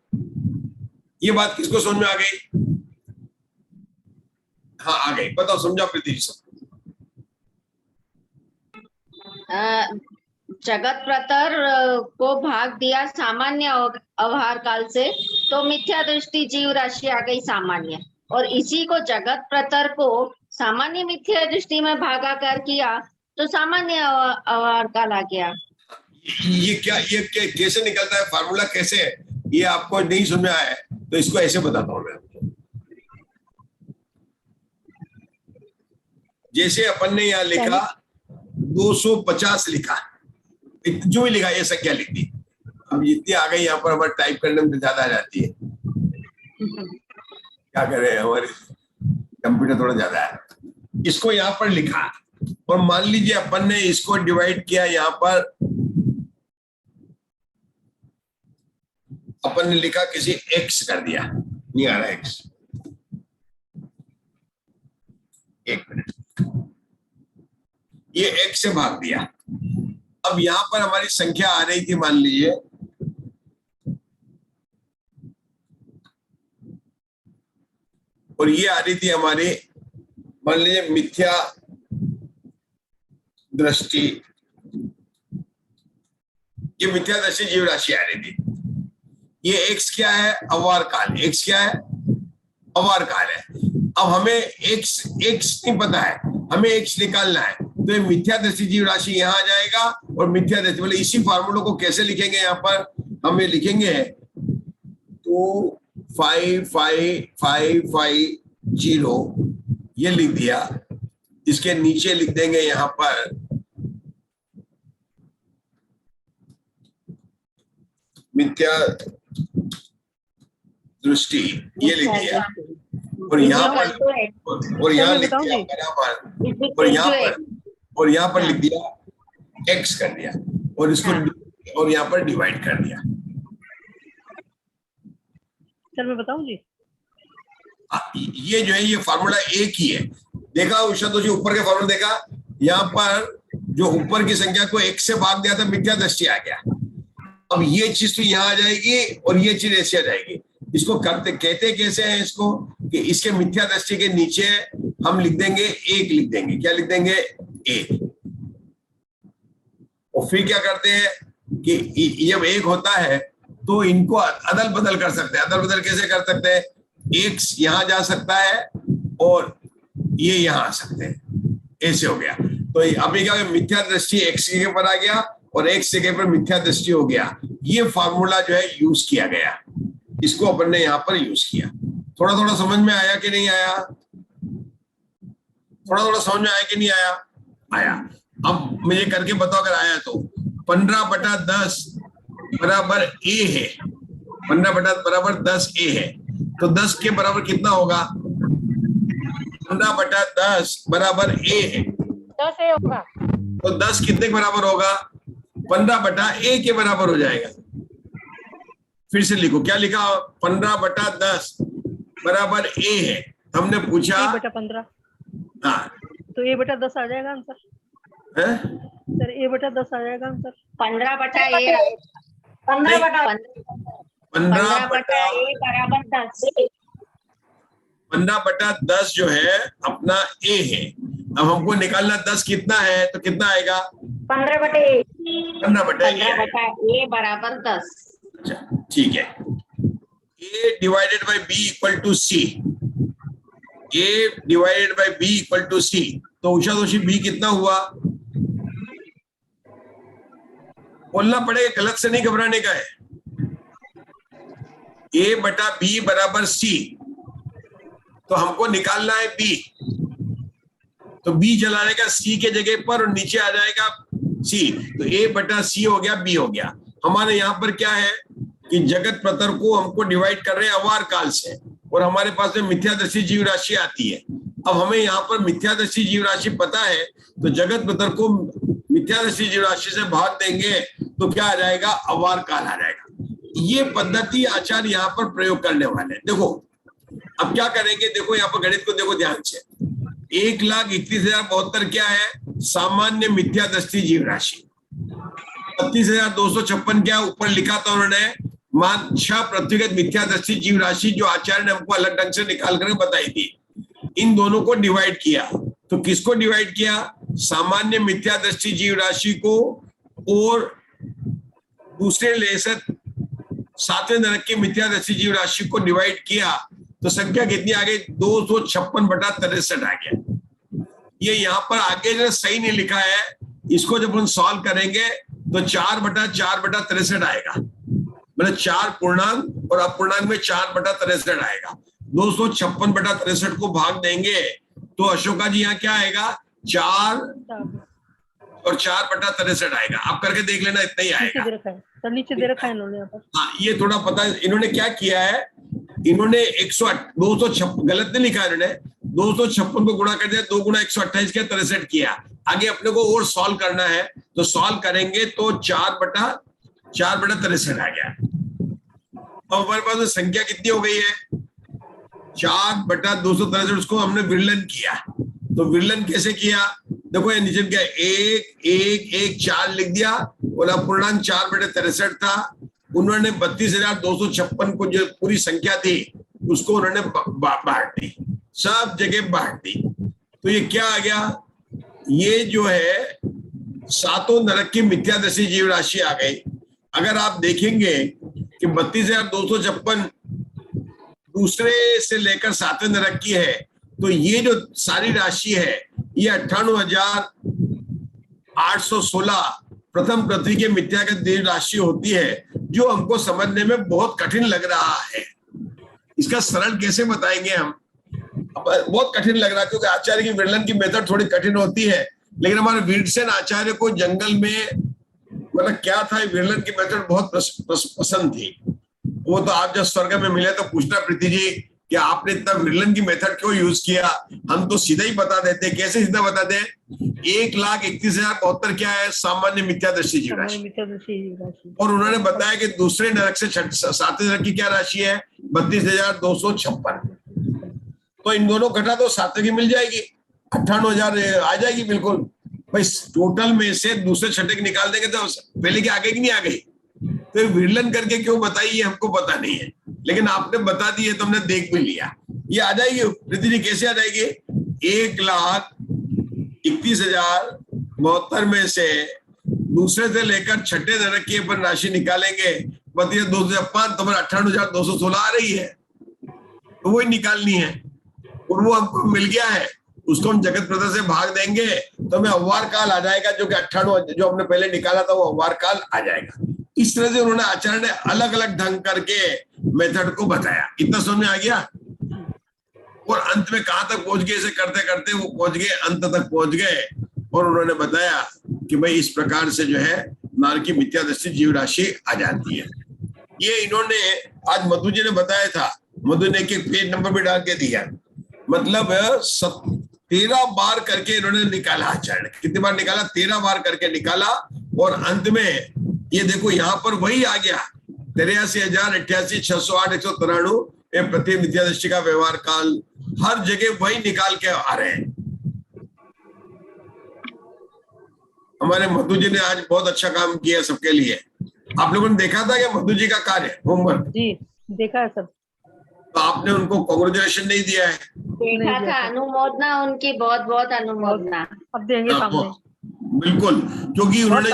ये बात किसको समझ में आ गई? हाँ आ गई, बताओ समझा प्रीति जी? सब जगत प्रतर को भाग दिया सामान्य अवहार काल से तो मिथ्या दृष्टि जीव राशि आ गई सामान्य, और इसी को जगत प्रतर को सामान्य मिथ्या दृष्टि में भागाकार किया तो सामान्य अवहार काल आ गया। ये कैसे निकलता है? फार्मूला कैसे है? ये आपको नहीं समझ में आया है तो इसको ऐसे बताता हूं मैं। जैसे अपन ने यहाँ लिखा 250 लिखा, जो भी लिखा ये संख्या लिख दी। अब जितनी आ गई यहाँ पर हमारे टाइप करने में ज्यादा आ जाती है, क्या करें, हमारे कंप्यूटर थोड़ा ज्यादा है। इसको यहाँ पर लिखा और मान लीजिए अपन ने इसको डिवाइड किया, यहाँ पर अपन ने लिखा किसी x कर दिया, नहीं आ रहा x, एक मिनट, ये x से भाग दिया। अब यहां पर हमारी संख्या आ रही थी, मान लीजिए और ये आ रही थी हमारी, मान लीजिए मिथ्या दृष्टि, ये मिथ्या दृष्टि जीव राशि आ रही थी। ये x क्या है? अवार काल। x क्या है? अवार काल है। अब हमें x नहीं पता है, हमें x निकालना है तो ये मिथ्या दृष्टि जीव राशि यहाँ आ जाएगा और मिथ्या दृष्टि, मतलब इसी फार्मूले को कैसे लिखेंगे? यहाँ पर हमें लिखेंगे 25550, ये लिख दिया। इसके नीचे लिख देंगे यहाँ पर मिथ्या दृष्टि, ये लिख दिया। और यहाँ पर और यहाँ लिख दिया बराबर, और यहाँ पर लिख दिया x कर दिया और इसको और यहाँ पर डिवाइड कर दिया। सर मैं बताऊं जी, ये जो है ये फार्मूला एक ही है। देखा उषा तो जी ऊपर के फार्मूला देखा, यहाँ पर जो ऊपर की संख्या को एक से भाग दिया था मिथ्या दृष्टि आ गया। अब ये चीज तो यहाँ आ जाएगी और ये चीज ऐसे आ जाएगी। इसको कहते कैसे हैं इसको कि इसके मिथ्या दृष्टि के नीचे हम लिख देंगे एक, लिख देंगे क्या लिख देंगे एक, और फिर क्या करते हैं कि जब एक होता है तो इनको अदल बदल कर सकते हैं। अदल बदल कैसे कर सकते हैं, एक यहां जा सकता है और ये यहां आ सकते हैं, ऐसे हो गया। तो अभी क्या मिथ्या दृष्टि x की जगह पर आ गया और x जगह पर मिथ्या दृष्टि हो गया। ये फार्मूला जो है यूज किया गया, इसको अपन ने यहाँ पर यूज किया। थोड़ा थोड़ा समझ में आया कि नहीं आया? थोड़ा थोड़ा समझ में आया कि नहीं आया? आया। अब मुझे करके बताओ अगर आया तो 15/10 बराबर a है, 15/10 a है, तो 10 के बराबर कितना होगा? 15/10 बराबर a है, 10 ए होगा। तो 10 कितने के बराबर होगा? 15/a के बराबर हो जाएगा। फिर से लिखो, क्या लिखा? 15/10 बराबर a है। हमने पूछा a/15, हाँ तो a/10 आ जाएगा आंसर है? सर। a/10 आ जाएगा आंसर। 15/a 15/10 जो है अपना a है। अब हमको निकालना 10 कितना है, तो कितना आएगा? 15/a 15/a बराबर 10। अच्छा ठीक है। a divided by b equal to c, a divided by b equal to c, तो उषा दोषी b कितना हुआ? बोलना पड़ेगा, गलत से नहीं घबराने का है। a/b बराबर c, तो हमको निकालना है b, तो b जलाने का c के जगह पर और नीचे आ जाएगा c, तो a/c हो गया, b हो गया। हमारे यहाँ पर क्या है कि जगत प्रतर को हमको डिवाइड कर रहे हैं अवार काल से, और हमारे पास में मिथ्यादर्शी जीव राशि आती है। अब हमें यहाँ पर मिथ्यादर्शी जीव राशि पता है, तो जगत प्रतर को मिथ्यादर्शी जीव राशि से भाग देंगे तो क्या आ जाएगा? अवार काल आ जाएगा। ये पद्धति आचार्य यहाँ पर प्रयोग करने वाले हैं। देखो अब क्या करेंगे, देखो यहाँ पर गणित को देखो ध्यान से। 1,31,072 क्या है? सामान्य मिथ्यादृष्टि जीव राशि। 32,256 क्या ऊपर लिखा था उन्होंने? मान 6 पृथ्वीगत मिथ्यादृष्टि जीव राशि, जो आचार्य ने हमको अलग ढंग से निकाल कर बताई थी। इन दोनों को डिवाइड किया, तो किसको डिवाइड किया? सामान्य मिथ्यादृष्टि जीव राशि को, और दूसरे लेसर 7वें नरक की मिथ्यादृष्टि जीव राशि को डिवाइड किया, तो संख्या कितनी आ गई? 256/63 आ गया। ये यहाँ पर आगे जो सही नहीं लिखा है, इसको जब हम सॉल्व करेंगे तो 4/4/63 आएगा, मतलब 4 पूर्णांक और अपूर्णांक में 4/63 आएगा। 256/63 को भाग देंगे तो अशोका जी यहाँ क्या आएगा? 4 और 4/63 आएगा। आप करके देख लेना, इतना ही आएगा। नीचे दे रखा है इन्होंने यहाँ पर। हाँ ये थोड़ा पता है इन्होंने क्या किया है, इन्होंने 256 गलत नहीं लिखा, इन्होंने 256 को गुणा कर दिया, 2 गुणा 128 किया, 63 किया। आगे अपने को और सॉल्व करना है, तो सॉल्व करेंगे तो 4/63 आ गया। अब हमारे पास में संख्या कितनी हो गई है? 4/263। उसको हमने विरलन किया, तो विरलन कैसे किया? देखो ये नीचे क्या 1 1 1 4 लिख दिया, और अपूर्णांक 4/63 था। उन्होंने 32,256 को जो पूरी संख्या थी उसको उन्होंने बांट दी, सब जगह बांट दी। तो ये क्या आ गया? ये जो है 7वें नरक की मिथ्यादृष्टि जीव राशि आ गई। अगर आप देखेंगे कि 32,256 दूसरे से लेकर 7वें नरक की है, तो ये जो सारी राशि है ये 98,816 प्रथम पृथ्वी के मिथ्यागत देव राशि होती है, जो हमको समझने में बहुत कठिन लग रहा है। इसका सरल कैसे बताएंगे हम? बहुत कठिन लग रहा है क्योंकि आचार्य की विरलन की मेथड थोड़ी कठिन होती है, लेकिन हमारे वीरसेन आचार्य को जंगल में मतलब क्या था, विरलन की मेथड बहुत पसंद थी। वो तो आप जब स्वर्ग में मिले तो पूछना प्रीति जी कि आपने इतना विरलन की मेथड क्यों यूज किया, हम तो सीधा ही बता देते। कैसे सीधा बताते हैं? 1,31,072 क्या है? सामान्य मिथ्यादृष्टि जीव राशि। मिथ्यादृष्टि जीव राशि। और उन्होंने बताया कि दूसरे नरक से 7वें नरक की क्या राशि है? 32,256। तो इन दोनों घटा दो, 7वें की मिल जाएगी, 98,000 आ जाएगी बिल्कुल। भाई टोटल में से दूसरे छठे की निकाल देंगे तो पहले की आ गई कि नहीं आ गई? तो विरलन करके क्यों बताई ये हमको पता नहीं है, लेकिन आपने बता दी है तो हमने देख भी लिया। ये आ जाएगी प्रीति जी, कैसे आ जाएगी? 1,31,072 में से दूसरे से लेकर छठे नरक की अपन राशि निकालेंगे, 32,500 तो 98,216 आ रही है, तो वही निकालनी है। और वो हमको मिल गया है, उसको हम जगत प्रदा से भाग देंगे तो हमें अव्वार काल आ जाएगा, जो कि 98 जो हमने पहले निकाला था वो अव्वार काल आ जाएगा। इस तरह से उन्होंने आचार्य ने अलग अलग ढंग करके मेथड को बताया। इतना समझ में आ गया? और अंत में कहां तक पहुंच गए? इसे करते करते वो पहुंच गए, अंत तक पहुंच गए, और उन्होंने बताया कि भाई इस प्रकार से जो है नार की मिथ्यादृष्टि जीव राशि आ जाती है। ये इन्होंने आज मधु जी ने बताया था, मधु ने एक पेज नंबर भी डाल के दिया, मतलब 13 बार करके इन्होंने निकाला। आचार्य कितनी बार निकाला? 13 बार करके निकाला। और अंत में ये देखो यहाँ पर वही आ गया, 83,088,608 193 ये प्रति मिथ्यादृष्टि का व्यवहार काल, हर जगह वही निकाल के आ रहे हैं। हमारे मधु जी ने आज बहुत अच्छा काम किया सबके लिए। आप लोगों ने देखा था क्या मधु जी का कार्य होमवर्क? जी देखा है सब। तो आपने उनको कांग्रेचुलेशन नहीं दिया है? देखा था, अनुमोदना उनकी, बहुत बहुत अनुमोदना। अब देंगे सामने। बिल्कुल, क्योंकि उन्होंने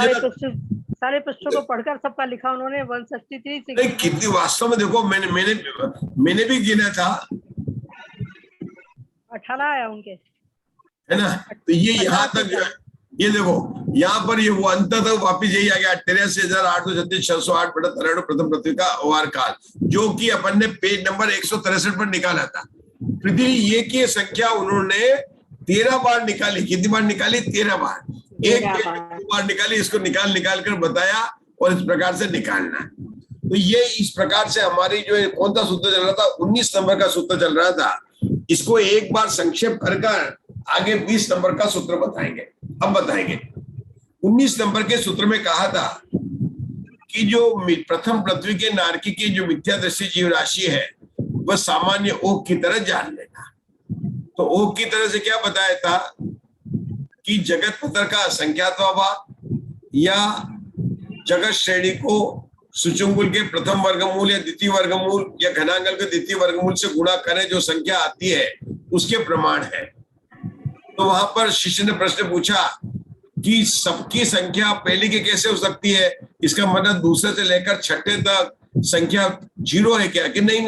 सारे पृष्ठों को पढ़कर सबका लिखा उन्होंने 163 से कितनी वास्तव में देखो, मैंने भी गिना था, 18 आया उनके, है ना? तो ये यहाँ तक जो है, ये देखो यहाँ पर ये वो अंत तक वापिस यही आ गया, 83,836,608 प्रथम पृथ्वी का अवार काल, जो कि अपन ने पेज नंबर 163 पर निकाला था। पृथ्वी ये की संख्या उन्होंने 13 बार निकाली। कितनी बार निकाली? 13 बार। एक बार निकाली, इसको निकाल कर बताया और इस प्रकार से निकालना। तो ये इस प्रकार से हमारी जो कौन सा सूत्र चल रहा था? 19 नंबर का सूत्र चल रहा था। इसको एक बार संक्षेप कर आगे 20 नंबर का सूत्र बताएंगे। अब बताएंगे 19 नंबर के सूत्र में कहा था कि जो प्रथम पृथ्वी के नारकी की जो मिथ्यादृष्टि जीव राशि है वह सामान्य ओक की तरह जान लेना। तो ओक की तरह से क्या बताया था कि जगत पत्र का असंख्यात्वाभाव या जगत श्रेणी को सुचुंगुल के प्रथम वर्गमूल या द्वितीय वर्गमूल या घनांगल के द्वितीय वर्गमूल से गुणा करें जो संख्या आती है उसके प्रमाण है। तो वहां पर शिष्य ने प्रश्न पूछा कि सबकी संख्या पहले की कैसे हो सकती है? इसका मतलब दूसरे से लेकर छठे तक संख्या 0 है क्या? कि नहीं,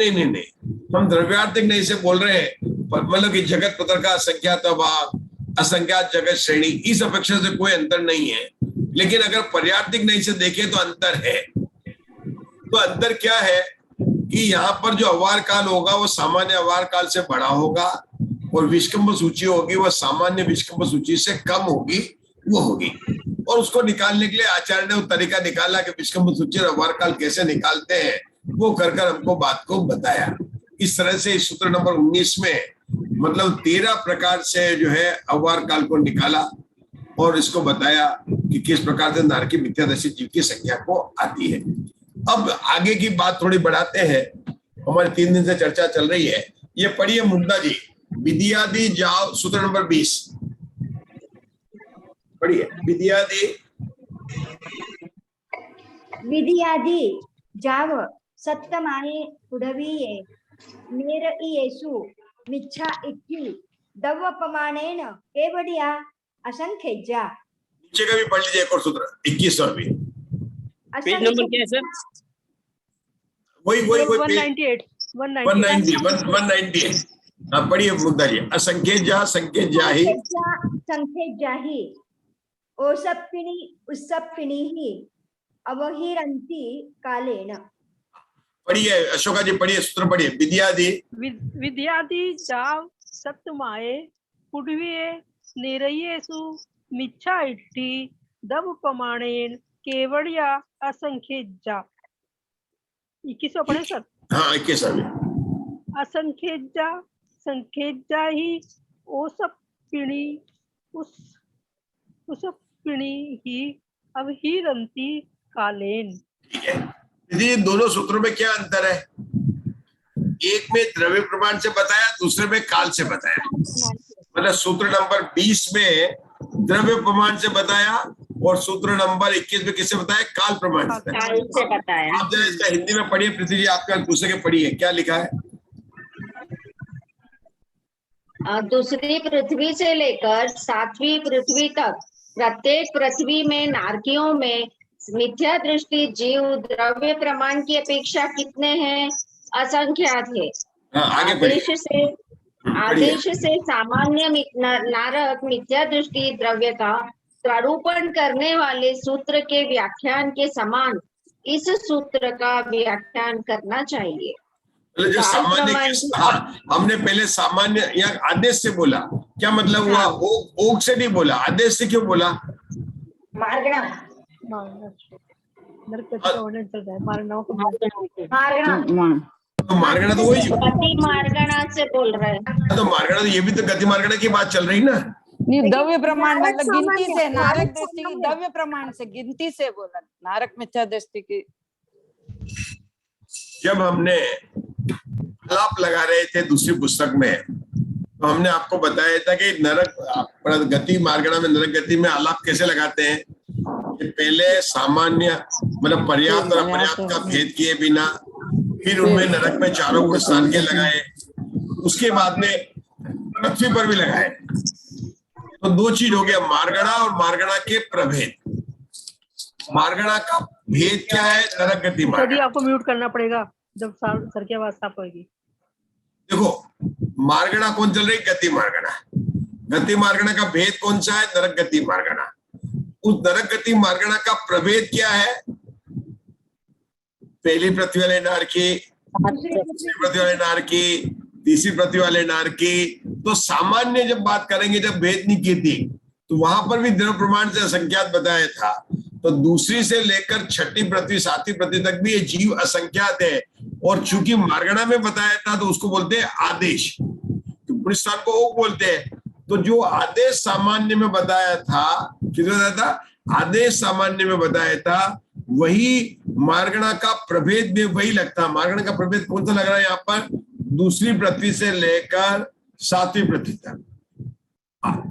हम द्रव्यार्थिक नहीं से बोल रहे हैं, मतलब कि जगत पत्र का असंख्यात्वाभाव, असंख्यात जगत श्रेणी, इस अपेक्षा से कोई अंतर नहीं है। लेकिन अगर पर्यार्थिक नहीं से देखें तो अंतर है। तो अंतर क्या है कि यहाँ पर जो अवार काल होगा वो सामान्य अवार काल से बड़ा होगा, और विष्कंभ सूची होगी वह सामान्य विष्कंभ सूची से कम होगी, वो होगी। और उसको निकालने के लिए आचार्य ने वो तरीका निकाला कि विष्कंभ सूची और अवार काल कैसे निकालते हैं, वो कर हमको बात को बताया। इस तरह से इस सूत्र नंबर 19 में मतलब 13 प्रकार से जो है अवार काल को निकाला और इसको बताया कि किस प्रकार से नार की मिथ्यादृष्टि जीव की संख्या को आती है। अब आगे की बात थोड़ी बढ़ाते हैं, हमारी 3 दिन से चर्चा चल रही है। ये पढ़िए मुग्धा जी, विद्यादि जाओ सूत्र नंबर 20 पढ़िए। विद्यादि जाव सप्तमाये पुढवीये नेरईयेषु मिच्छा इति दव प्रमाणेन केवडिया असंख्यज्या। नीचे का भी पढ़ लीजिए एक और सूत्र 21वां भी। पेज नंबर क्या है सर? वही 198। हाँ पढ़िए मुग्धा जी। असंख्यज्या संख्यज्याहि संख्यज्याहि ओसप्पिणी उत्सप्पिणीः अवहिरन्ति कालेन। पढ़िए अशोका जी, पढ़िए सूत्र पढ़िए। विद्यादि जाव सप्तमाये पुढवीये नेरयेषु मिच्छा इति दव प्रमाणेन केवड़िया असंख्यज्या। 21वां पढ़े सर? हाँ 21वां। असंख्येजा संख्येजा ही ओसपिणी उसपिणी ही अवहिरंती कालेन। ठीक है, ये दोनों सूत्रों में क्या अंतर है? एक में द्रव्य प्रमाण से बताया, दूसरे में काल से बताया। मतलब सूत्र नंबर 20 में द्रव्य प्रमाण से बताया और सूत्र नंबर 21 में किससे बताया? काल प्रमाण से। काल से बताया। आप जरा इसका हिंदी में पढ़िए पृथ्वी जी, आपका दूसरे के पढ़िए, क्या लिखा है? दूसरी पृथ्वी से लेकर सातवीं पृथ्वी तक प्रत्येक पृथ्वी में नारकियों में मिथ्या दृष्टि जीव द्रव्य प्रमाण की अपेक्षा कितने हैं? असंख्यात है। आगे आदेश से सामान्य नारक मिथ्या दृष्टि द्रव्य का प्रारूपण करने वाले सूत्र के व्याख्यान के समान इस सूत्र का व्याख्यान करना चाहिए। जो सामान्य, हाँ, हमने पहले सामान्य या आदेश से बोला, क्या मतलब हुआ? ओग से नहीं बोला, आदेश से क्यों बोला? मार्गणा तो मार्गणा तो वही, गति मार्गणा से बोल रहे हैं। तो मार्गणा तो ये भी तो गति मार्गणा की बात चल रही ना। नहीं, द्रव्य प्रमाण मतलब गिनती से, नारक दृष्टि की द्रव्य प्रमाण से गिनती से बोला, नारक मिथ्या दृष्टि की। जब हमने आलाप लगा रहे थे दूसरी पुस्तक में, तो हमने आपको बताया था कि नरक गति मार्गणा में, नरक गति में आलाप कैसे लगाते हैं कि पहले सामान्य मतलब पर्याप्त और अपर्याप्त का भेद किए बिना, फिर उनमें नरक में चारों को स्थान के लगाए, उसके बाद में पृथ्वी पर भी लगाए। तो दो चीज हो गया, मार्गणा और मार्गणा के प्रभेद। मार्गणा का भेद क्या है? नरक गति मार्गणा। आपको म्यूट करना पड़ेगा जब सर की आवाज साफ होगी। देखो, मार्गणा कौन चल रही? गति मार्गणा। गति मार्गणा का भेद कौन सा है? नरक गति मार्गणा। उस नरक गति मार्गणा का प्रभेद क्या है? पहली पृथ्वी वाले नारकी, दूसरी पृथ्वी वाले नारकी, तीसरी पृथ्वी वाले नारकी। तो सामान्य जब बात करेंगे, जब भेद नहीं की थी, तो वहां पर भी द्रव्य प्रमाण से असंख्यात बताया था। तो दूसरी से लेकर छठी पृथ्वी, सातवीं पृथ्वी तक भी ये जीव असंख्यात है। और चूंकि मार्गणा में बताया था तो उसको बोलते हैं आदेश, तो पुरुष स्थान को ओक बोलते हैं। तो जो आदेश सामान्य में बताया था, किसने बताया था? आदेश सामान्य में बताया था, वही मार्गणा का प्रभेद में वही लगता। मार्गणा का प्रभेद कौन सा लग रहा है यहाँ पर? दूसरी पृथ्वी से लेकर सातवीं पृथ्वी तक।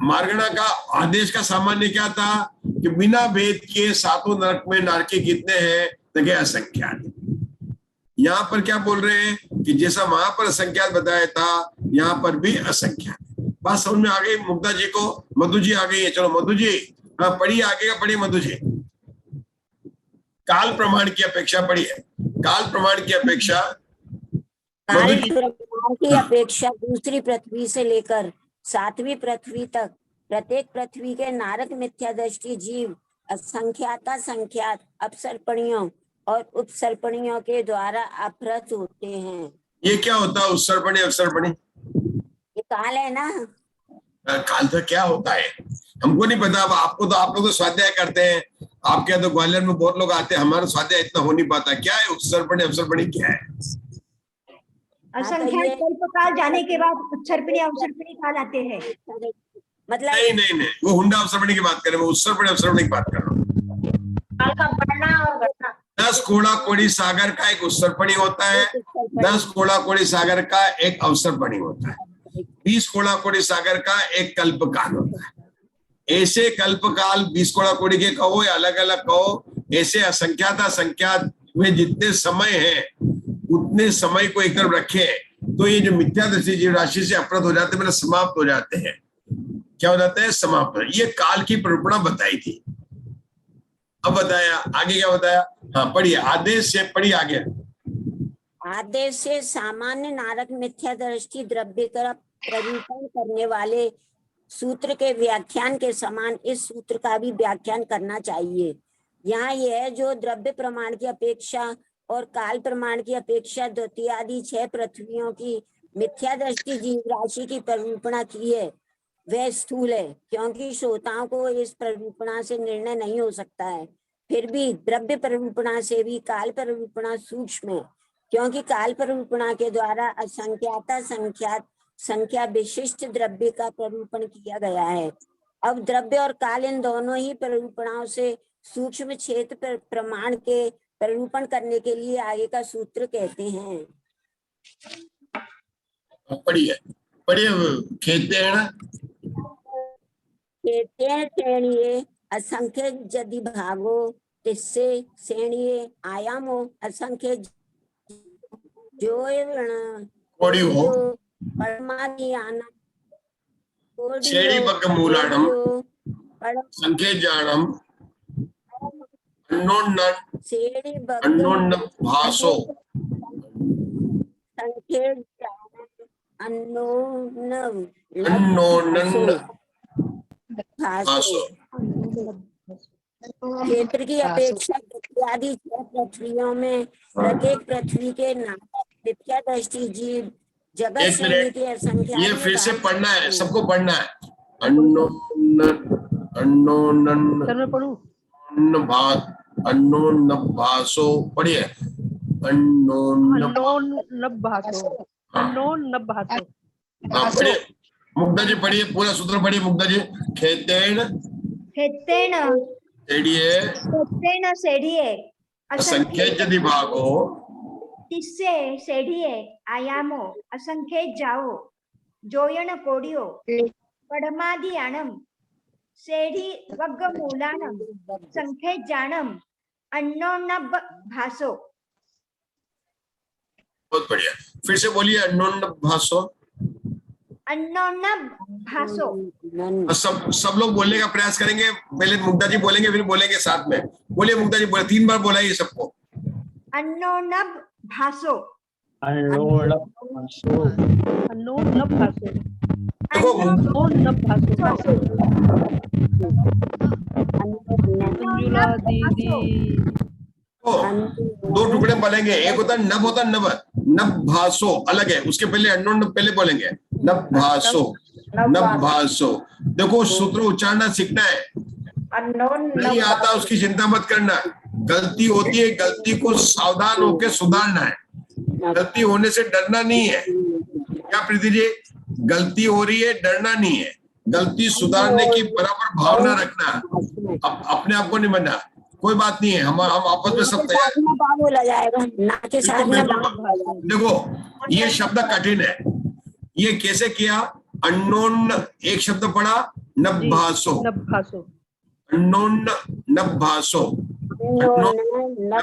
मार्गणा का आदेश का सामान्य क्या था कि बिना भेद के सातों नरक में नारकी कितने हैं? तो असंख्यात। यहाँ पर क्या बोल रहे हैं कि जैसा वहां पर असंख्यात बताया था, यहाँ पर भी असंख्यात। बात समझ में आ गई मुग्धा जी को? मधु जी आ गई है, चलो मधु जी, हाँ पढ़िए, आगे का पढ़िए मधु जी। काल प्रमाण की अपेक्षा पढ़िए, काल प्रमाण की अपेक्षा। काल प्रमाण की अपेक्षा दूसरी पृथ्वी से लेकर सातवीं पृथ्वी तक प्रत्येक पृथ्वी के नारक मिथ्या दृष्टि जीव असंख्याता संख्यात अपसर्पणियों और उपसर्पणियों के द्वारा अपहृत होते हैं। ये क्या होता है उत्सर्पणी अपसर्पणी? ये काल है ना। काल तो क्या होता है हमको नहीं पता। आपको तो, आप लोग तो स्वाध्याय करते हैं, आपके यहाँ तो ग्वालियर में बहुत लोग आते हैं, हमारा स्वाध्याय इतना हो नहीं पाता। क्या है उत्सर्पणी अपसर्पणी? क्या है? असंख्यात कल्पकाल जाने के बाद उत्सर्पणी अवसर्पणी काल आते हैं। मतलब नहीं, वो हुंडा अवसर्पणी की बात करें, वो उत्सर्पणी अपसर्पणी की बात कर रहा हूँ। 10 कोड़ा कोड़ी सागर का एक उत्सर्पणी होता है, 10 कोड़ा कोड़ी सागर का एक अवसर्पणी होता है, 20 कोड़ा कोड़ी सागर का एक कल्पकाल होता है। ऐसे कल्पकाल 20 कोड़ा कोड़ी के कहो या अलग अलग कहो, ऐसे असंख्यात असंख्यात में जितने समय है उतने समय को एक तरफ रखे, तो ये जो मिथ्या दृष्टि जीव राशि से अपहृत हो जाते हैं, मतलब समाप्त हो जाते हैं। क्या हो जाता है? समाप्त। ये काल की प्ररूपणा बताई थी। अब बताया आगे क्या बताया? हाँ पढ़िए, आदेश से पढ़िए आगे। आदेश से सामान्य नारक मिथ्या दृष्टि द्रव्य का प्ररूपण करने वाले सूत्र के व्याख्यान के समान इस सूत्र का भी व्याख्यान करना चाहिए। यहाँ यह जो द्रव्य प्रमाण की अपेक्षा और काल प्रमाण की अपेक्षा द्वितीय आदि 6 पृथ्वियों की मिथ्या दृष्टि जीव राशि की प्ररूपणा की है, वह स्थूल है, क्योंकि श्रोताओं को इस प्ररूपणा से निर्णय नहीं हो सकता है। फिर भी द्रव्य प्ररूपणा से भी काल प्ररूपणा सूक्ष्म है, क्योंकि काल प्ररूपणा के द्वारा असंख्याता संख्या विशिष्ट द्रव्य का प्ररूपण किया गया है। अब द्रव्य और काल इन दोनों ही प्ररूपणाओं से सूक्ष्म क्षेत्र प्रमाण के प्ररूपण करने के लिए आगे का सूत्र कहते हैं। पढ़िए खेतेन श्रेणीये असंख्य यदि भागो तिस्से श्रेणीये आयामो असंख्य जो श्रेणी वर्गमूलानां संख्येजानं अन्योन्नं भासो क्षेत्र की अपेक्षा इत्यादि पृथ्वियों में प्रत्येक पृथ्वी के नाम विद्या दृष्टि जीव जगत श्रेणी के असंख्यात। ये फिर से पढ़ना है, सबको पढ़ना है। भासो पढ़िए। मुग्धा जी पढ़िए, पूरा सूत्र पढ़िए मुग्धा जी। खेतेन सेढ़िए असंख्य यदि भागो तिस्से सेढ़िए आयामो असंख्य जाओ जोयन कोडियो पढ़मादियानम सेढ़ी वर्गमूलानम संख्य जानम अन्नोन्नब भासो। बहुत बढ़िया, फिर से बोलिए। अन्नोन्नब भासो। अन्नोन्नब भासो। सब लोग बोलने का प्रयास करेंगे। पहले मुग्धा जी बोलेंगे, फिर बोलेंगे साथ में। बोलिए मुग्धा जी, बोले 3 बार बोलाइए सबको। अन्नोन्नब भासो। अन्नोन्नब भासो। अन्नोन्नब भासो। देखो अन्नोन्नब भासो। मंजुला दीदी 2 टुकड़े बोलेंगे। एक होता है नब, होता है नब। नब भासो अलग है, उसके पहले अन्नोन पहले बोलेंगे। नब भासो, नब भासो। देखो सूत्र उच्चारण सीखना है। नहीं आता उसकी चिंता मत करना। गलती होती है, गलती को सावधान होकर सुधारना है। गलती होने से डरना नहीं है। क्या प्रीति जी? गलती हो रही है, डरना नहीं है। गलती सुधारने की बराबर भावना रखना। अपने आप को नहीं बनना। कोई बात नहीं है, हम आपस में सब तैयार। बोला जाएगा ना के साथ में। देखो ये शब्द कठिन है। ये कैसे किया? अननोन एक शब्द पढ़ा, नभासो। अननोन नभासो।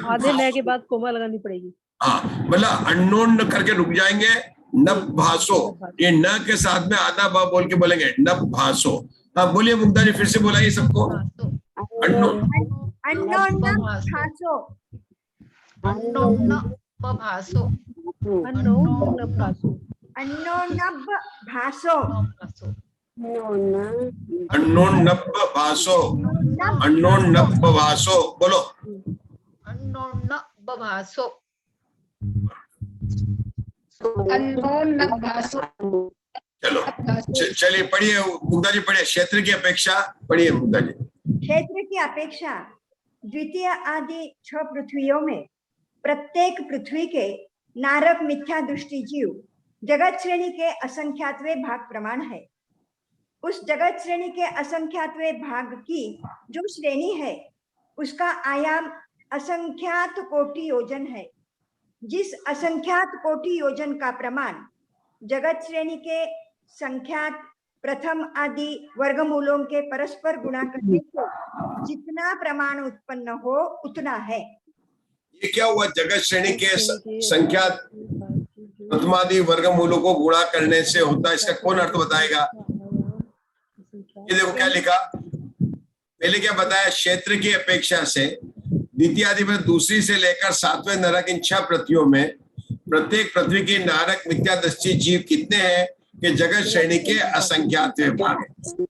आधे नए के बाद कोमा लगानी पड़ेगी। हाँ, मतलब अननोन करके रुक जाएंगे। नभासो, ये न के साथ में आधा बा बोल के बोलेंगे। नभासो। हाँ बोलिए मुग्धा जी, फिर से बोलाइए सबको। अननोन भासो। अन्नोन्नब भासो। अन्नोन्नब भासो। अन्नोन्नब भासो। अन्नोन्नब भासो बोलो। अन्नोन्नब भासो। अन्नोन्नब भासो। चलो चलिए पढ़िए मुग्धा जी, पढ़िए। क्षेत्र की अपेक्षा पढ़िए मुग्धा जी। क्षेत्र की अपेक्षा द्वितीय आदि 6 पृथ्वियों में प्रत्येक पृथ्वी के नारक मिथ्या दृष्टि जीव जगत श्रेणी के असंख्यातवें भाग प्रमाण है। उस जगत श्रेणी के असंख्यातवें भाग की जो श्रेणी है उसका आयाम असंख्यात कोटि योजन है। जिस असंख्यात कोटि योजन का प्रमाण जगत श्रेणी के संख्यात प्रथम आदि वर्गमूलों के परस्पर गुणा करने से जितना प्रमाण उत्पन्न हो उतना है। ये क्या हुआ? जगत श्रेणी के संख्यात प्रथमादि वर्गमूलों को गुणा करने से होता है। इसका कौन अर्थ बताएगा? ये देखो क्या लिखा। पहले क्या बताया? क्षेत्र की अपेक्षा से द्वितीय आदि में दूसरी से लेकर 7वें नरक इन 6 पृथ्वियों में प्रत्येक पृथ्वी के नारक मिथ्या दृष्टि जीव कितने हैं कि जगत श्रेणी के असंख्यात भाग।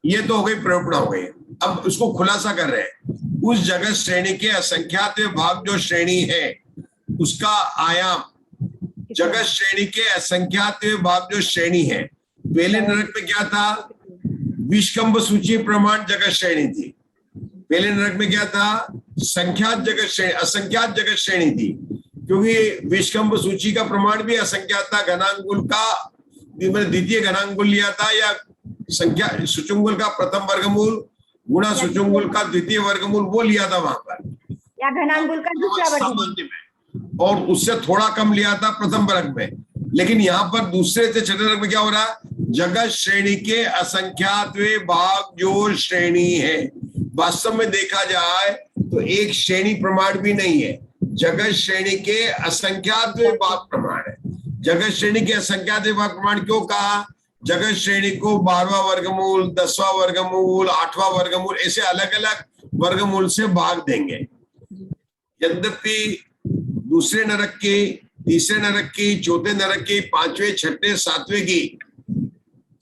ये तो हो गई प्ररूपणा हो गई। अब उसको खुलासा कर रहे हैं। उस जगत श्रेणी के असंख्यात भाग जो श्रेणी है उसका आयाम जगत श्रेणी के असंख्यात भाग जो श्रेणी है। पहले नरक में क्या था? विष्कंभ सूची प्रमाण जगत श्रेणी थी। पहले नरक में क्या था? संख्यात जगत श्रेणी, असंख्यात जगत श्रेणी थी। क्योंकि विषकंभ सूची का प्रमाण भी असंख्यात था। घनांगुल का मैंने द्वितीय घनांगुल लिया था, या संख्या सुचुंगुल का प्रथम वर्गमूल गुणा सुचुंगुल का द्वितीय वर्गमूल, वो लिया था वहां पर, या घनांगुल का दूसरा वर्गमूल, सामान्य में, और उससे थोड़ा कम लिया था प्रथम वर्ग में। लेकिन यहाँ पर दूसरे से छठे वर्ग में क्या हो रहा है? जगत श्रेणी के असंख्यातवें भाग जो श्रेणी है। वास्तव में देखा जाए तो एक श्रेणी प्रमाण भी नहीं है, जगत श्रेणी के असंख्यातवें भाग प्रमाण है। जगत श्रेणी के असंख्यातवें भाग प्रमाण क्यों कहा? जगत श्रेणी को 12वां वर्गमूल, 10वां वर्गमूल, 8वां वर्गमूल, ऐसे अलग अलग वर्गमूल से भाग देंगे। यद्यपि दूसरे नरक की, तीसरे नरक की, चौथे नरक की, 5वें, 6ठे, 7वें की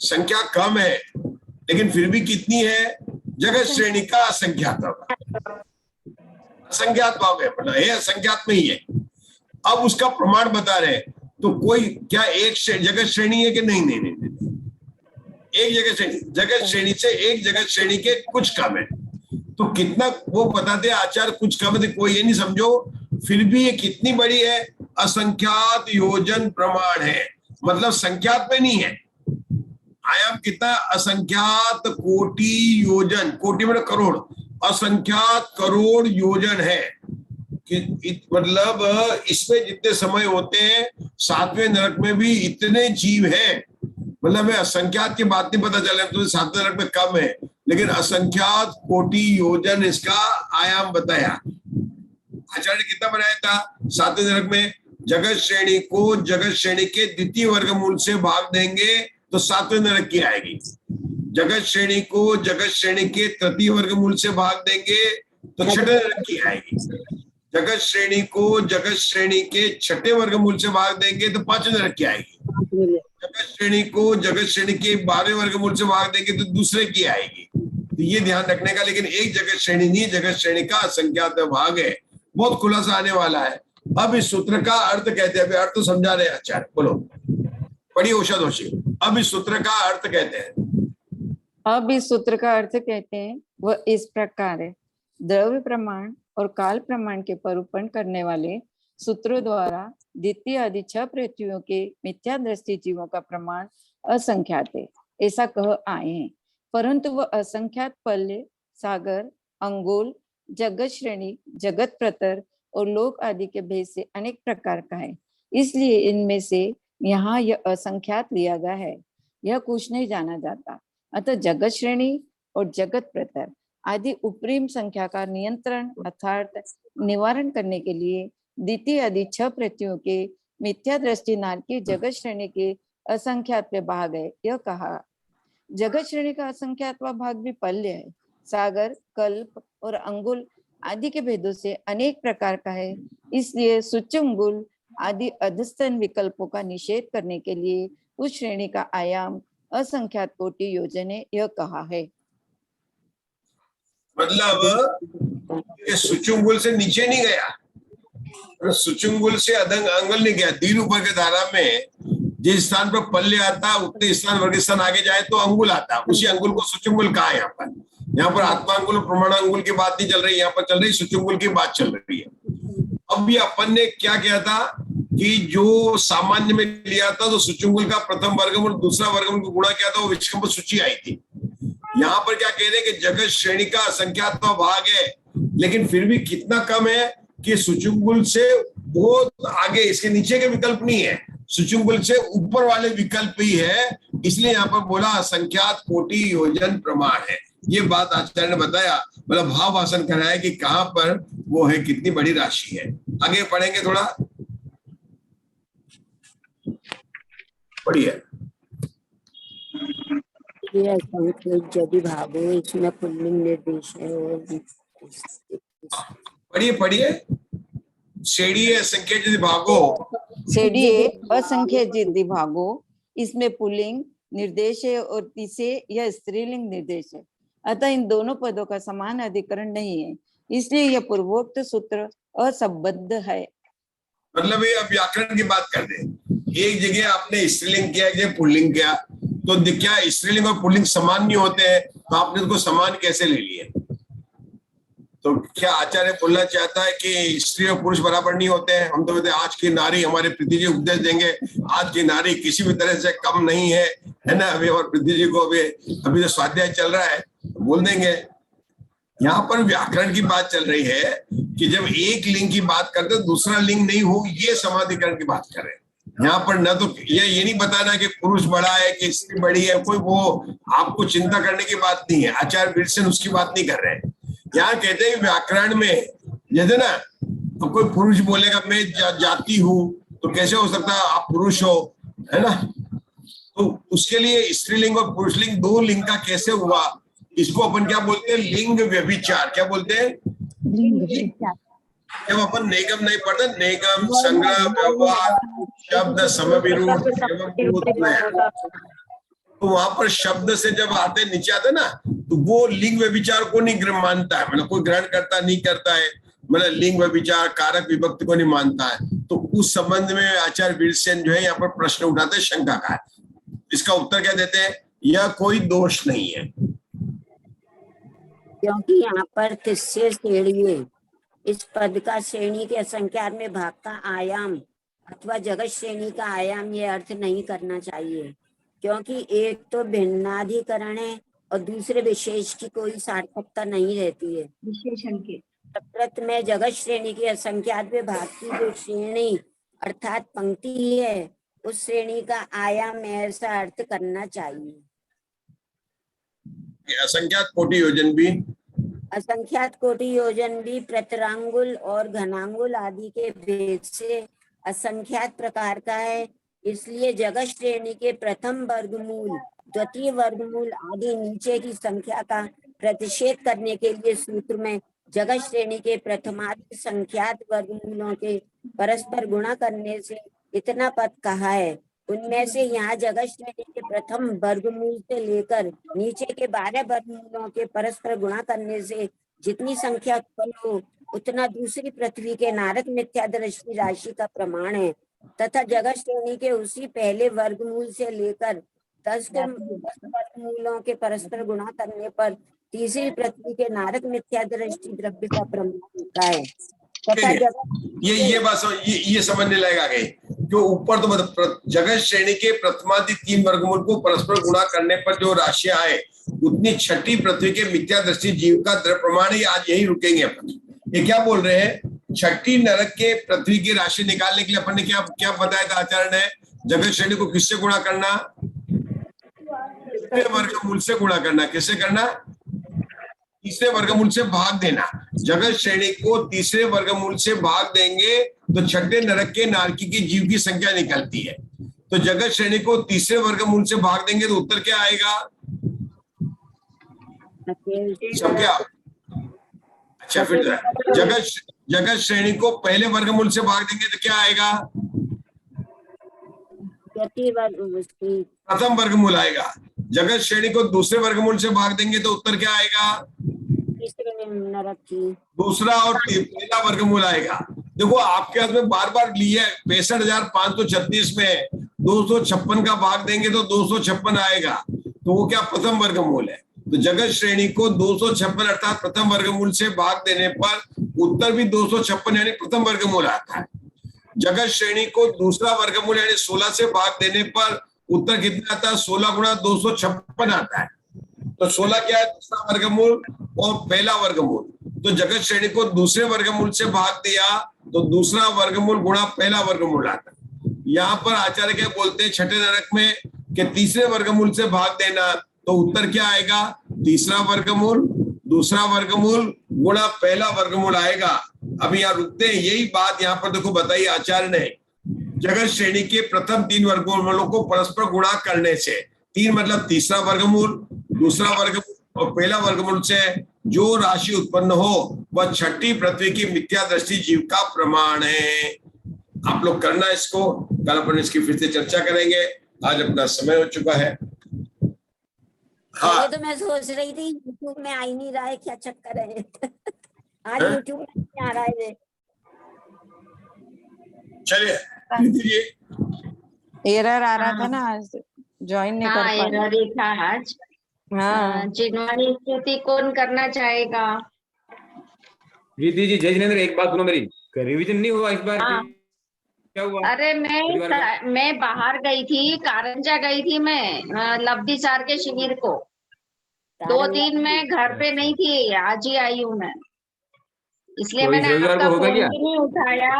संख्या कम है, लेकिन फिर भी कितनी है? जगत श्रेणी का असंख्यात असंख्यात भाग है, मतलब है असंख्यात में ही है। अब उसका प्रमाण बता रहे, तो कोई क्या एक जगत श्रेणी है कि नहीं? नहीं नहीं, नहीं। एक जगत श्रेणी से एक जगत श्रेणी के कुछ कम है, तो कितना वो बताते आचार्य, कुछ कम है, कोई ये नहीं समझो, फिर भी ये कितनी बड़ी है? असंख्यात योजन प्रमाण है, मतलब संख्यात में नहीं है। आयाम कितना? असंख्यात कोटि योजन, कोटि मतलब करोड़, असंख्यात करोड़ योजन है कि मतलब इसमें जितने समय होते हैं, 7वें नरक में भी इतने जीव हैं। मतलब असंख्यात की बात नहीं पता चले तो 7वें नरक में कम है, लेकिन असंख्यात कोटि योजन इसका आयाम बताया। आचार्य ने कितना बनाया था 7वें नरक में? जगत श्रेणी को जगत श्रेणी के द्वितीय वर्गमूल से भाग देंगे तो 7वें नरक की आएगी। जगत श्रेणी को जगत श्रेणी के तृतीय वर्गमूल से भाग देंगे तो 6ठे नरक की आएगी। जगत श्रेणी को जगत श्रेणी के 6ठे वर्गमूल से भाग देंगे तो 5वें नरक की आएगी। जगत श्रेणी को जगत श्रेणी के 12वें वर्गमूल से भाग देंगे तो दूसरे की आएगी। तो ये ध्यान रखने का, लेकिन एक जगत श्रेणी नहीं, जगत श्रेणी का असंख्यात भाग है। बहुत खुलासा आने वाला है। अब इस सूत्र का अर्थ कहते हैं, अर्थ तो समझा रहे आचार्य, बोलो पढ़िए औषध होशी। अब इस सूत्र का अर्थ कहते हैं, अब इस सूत्र का अर्थ कहते हैं वह इस प्रकार है। द्रव्य प्रमाण और काल प्रमाण के परूपण करने वाले सूत्रों द्वारा द्वितीय आदि 6 पृथ्वियों के मिथ्या दृष्टि जीवों का प्रमाण असंख्यात है, ऐसा कह आए हैं। परंतु वह असंख्यात पल्य, सागर, अंगुल, जगत श्रेणी, जगत प्रतर और लोक आदि के भेद से अनेक प्रकार का है। इसलिए इनमें से यहाँ यह असंख्यात लिया गया है, यह कुछ नहीं जाना जाता। अतः जगत श्रेणी और जगत प्रतर आदि उपरिम संख्या का नियंत्रण अर्थात निवारण करने के लिए द्वितीय आदि 6 पृथ्वियों के मिथ्या दृष्टि नारकीय जगत श्रेणी के असंख्यात भाग है, यह कहा। जगत श्रेणी का असंख्यात भाग भी पल्य है, सागर, कल्प और अंगुल आदि के भेदों से अनेक प्रकार का है। इसलिए सुचुंगुल आदि अधस्तन विकल्पों का निषेध करने के लिए उस श्रेणी का आयाम असंख्यात कोटि योजन है, यह कहा है। मतलब ये सुचुंगुल से नीचे नहीं गया, सुचुंगुल से अंगुल नहीं गया। दीर्घ ऊपर के धारा में जिस स्थान पर पल्ले आता उतने स्थान वर्ग स्थान आगे जाए तो अंगुल आता, उसी अंगुल को सुचुंगुल कहा। यहाँ पर आत्मांगुल प्रमाणांगुल की बात नहीं चल रही, यहाँ पर चल रही सुचुंगुल की बात चल रही है। अब भी अपन ने क्या किया था कि जो सामान्य में लिया था तो सुचुंगुल का प्रथम वर्गमूल दूसरा वर्गमूल को गुणा किया था, वो विषकंभ सूची आई थी। यहाँ पर क्या कह रहे हैं कि जगत श्रेणी का असंख्यात भाग है, लेकिन फिर भी कितना कम है कि सुचुंगुल से बहुत आगे, इसके नीचे के विकल्प नहीं है, सुचुंगुल से ऊपर वाले विकल्प ही है। इसलिए यहाँ पर बोला असंख्यात कोटि योजन प्रमाण है। ये बात आचार्य ने बताया, मतलब भाव भाषण कराया कि कहाँ पर वो है, कितनी बड़ी राशि है। आगे पढ़ेंगे थोड़ा, पढ़िए। यदि भागो इसमें पुल्लिंग निर्देश है और पढ़िए पढ़िए। श्रेणी असंख्य यदि भागो, श्रेणी असंख्य यदि भागो, इसमें पुल्लिंग निर्देश है और तीसरे यह स्त्रीलिंग निर्देश है। अतः इन दोनों पदों का समान अधिकरण नहीं है, इसलिए यह पूर्वोक्त सूत्र असंबद्ध है। मतलब ये अब व्याकरण की बात कर रहे हैं। एक जगह आपने स्त्रीलिंग किया, एक जगह पुल्लिंग किया, तो क्या स्त्रीलिंग और पुल्लिंग समान नहीं होते हैं? तो आपने उसको समान कैसे ले लिए? तो क्या आचार्य बोलना चाहता है कि स्त्री और पुरुष बराबर नहीं होते हैं? हम तो कहते हैं आज की नारी, हमारे पृथ्वी जी उपदेश देंगे, आज की नारी किसी भी तरह से कम नहीं है ना। अभी और पृथ्वी जी को अभी जो स्वाध्याय चल रहा है बोल देंगे। यहाँ पर व्याकरण की बात चल रही है कि जब एक लिंग की बात करते दूसरा लिंग नहीं हो, ये समाधिकरण की बात कर रहे हैं। यहाँ पर न तो ये नहीं बताना कि पुरुष बड़ा है कि स्त्री बड़ी है, कोई वो आपको चिंता करने की बात नहीं है। आचार्य विल्सन उसकी बात नहीं कर रहे हैं। यहाँ कहते हैं व्याकरण में जैसे ना, तो कोई पुरुष बोलेगा मैं जाति हूँ, तो कैसे हो सकता है आप पुरुष हो, है ना? तो उसके लिए स्त्रीलिंग और पुरुषलिंग दो लिंग का कैसे हुआ, इसको अपन क्या बोलते हैं? लिंग व्यभिचार। क्या बोलते हैं? जब अपन निगम नहीं पढ़ते, निगम संग्रह व्यवहार शब्द समविरूढ़ तो वहां पर शब्द से जब आते नीचे आते ना, तो वो लिंग व्यभिचार को नहीं मानता है, मतलब कोई ग्रहण करता नहीं करता है, मतलब लिंग व्यभिचार कारक विभक्ति को नहीं मानता है। तो उस संबंध में आचार्य विल्सन जो है यहाँ पर प्रश्न उठाते हैं, शंका का। इसका उत्तर क्या देते हैं? यह कोई दोष नहीं है, क्योंकि यहाँ पर तिस्से श्रेणी, इस पद का श्रेणी के असंख्यात में भाग का आयाम अथवा जगत श्रेणी का आयाम ये अर्थ नहीं करना चाहिए, क्योंकि एक तो भिन्नाधिकरण है और दूसरे विशेष की कोई सार्थकता नहीं रहती है। विशेषण के प्रकृत में जगत श्रेणी के असंख्यात में भाग की जो श्रेणी अर्थात पंक्ति है, उस श्रेणी का आयाम में ऐसा अर्थ करना चाहिए। असंख्यात कोटि योजन भी, असंख्यात कोटि योजन भी प्रतरांगुल और घनांगुल आदि के भेद से असंख्यात प्रकार का है। इसलिए जगत श्रेणी के प्रथम वर्गमूल, द्वितीय वर्गमूल आदि नीचे की संख्या का प्रतिषेध करने के लिए सूत्र में जगत श्रेणी के प्रथमादि संख्यात वर्गमूलों के परस्पर गुणा करने से इतना पद कहा है। उनमें से यहाँ जगत श्रेणी के प्रथम वर्गमूल से लेकर नीचे के 12 वर्गमूलों के परस्पर गुणा करने से जितनी संख्या उत्पन्न हो, उतना दूसरी पृथ्वी के नारक मिथ्यादृष्टि राशि का प्रमाण है। तथा जगत श्रेणी के उसी पहले वर्गमूल से लेकर 10 वर्गमूलों के परस्पर गुणा करने पर तीसरी पृथ्वी के नारक मिथ्यादृष्टि द्रव्य का प्रमाण होता है। तथा ये बात ये समझने लगेगा जो ऊपर तो जगत श्रेणी के प्रथमादि 3 वर्गमूल को परस्पर गुणा करने पर जो राशियां आए, उतनी छठी पृथ्वी के मिथ्यादृष्टि जीव का द्रव्य प्रमाण है। आज यही रुकेंगे अपन। ये क्या बोल रहे हैं? छठी नरक के पृथ्वी की राशि निकालने के लिए अपन ने क्या बताया था आचार्य ने? जगत श्रेणी को किससे गुणा करना? तीसरे वर्गमूल से गुणा करना। किससे करना? तीसरे वर्गमूल से भाग देना। जगत श्रेणी को तीसरे वर्गमूल से भाग देंगे तो छठे नरक के नारकी की जीव की संख्या निकलती है। तो जगत श्रेणी को तीसरे वर्गमूल से भाग देंगे तो उत्तर क्या आएगा? सब क्या? अच्छा, फिर जगत श्रेणी को पहले वर्गमूल से भाग देंगे तो क्या आएगा? प्रथम वर्गमूल आएगा। जगत श्रेणी को दूसरे वर्गमूल से भाग देंगे तो उत्तर क्या आएगा? दूसरा और पहला वर्गमूल आएगा। देखो आपके हाथ में बार बार लिया 65,536 में 256 का भाग देंगे तो 256 आएगा, तो वो क्या? प्रथम वर्गमूल है। तो जगत श्रेणी को 256 अर्थात प्रथम वर्गमूल से भाग देने पर उत्तर भी 256 यानी प्रथम वर्गमूल आता है। जगत श्रेणी को दूसरा वर्गमूल यानी 16 से भाग देने पर उत्तर कितना आता है? 16 गुणा 256 आता है। तो 16 क्या है? दूसरा वर्गमूल और पहला वर्गमूल। तो जगत श्रेणी को दूसरे वर्गमूल से भाग दिया तो दूसरा वर्गमूल गुणा पहला वर्गमूल आता है। यहाँ पर आचार्य क्या बोलते हैं छठे नरक में कि तीसरे वर्गमूल से भाग देना, तो उत्तर क्या आएगा? तीसरा वर्गमूल दूसरा वर्गमूल गुणा पहला वर्गमूल आएगा। अब यहाँ रुकते हैं। यही बात यहाँ पर देखो बताई आचार्य ने। जगत श्रेणी के प्रथम 3 वर्गमूलों को परस्पर गुणा करने से, 3 मतलब तीसरा वर्गमूल, दूसरा वर्गमूल और पहला वर्गमूल से जो राशि उत्पन्न हो वह छठी पृथ्वी की मिथ्या दृष्टि जीव का प्रमाण है। आप लोग करना इसको, कल अपन इसकी फिर से चर्चा करेंगे। आज अपना समय हो चुका है। हाँ, तो मैं सोच रही थी यूट्यूब में आ ही नहीं रहा है, क्या चक्कर है? आज यूट्यूब में नहीं आ रहा है। चलिए, एरर आ रहा था ना, आज ज्वाइन नहीं कर पा एरर ही था आज। हाँ, जिन्होंने स्तुति कौन करना चाहेगा? प्रीति जी, जय जिनेंद्र, एक बात सुनो मेरी, रिवीजन नहीं हुआ इस बार? हाँ। क्या हुआ? अरे परिवार में? मैं बाहर गई थी, कारंजा गई थी मैं लब्धि सार के शिविर को। 2-3 मैं घर पे नहीं थी, आज ही आई हूँ मैं, इसलिए तो इस मैंने रविवार आपका को होगा फोन क्या? भी नहीं उठाया।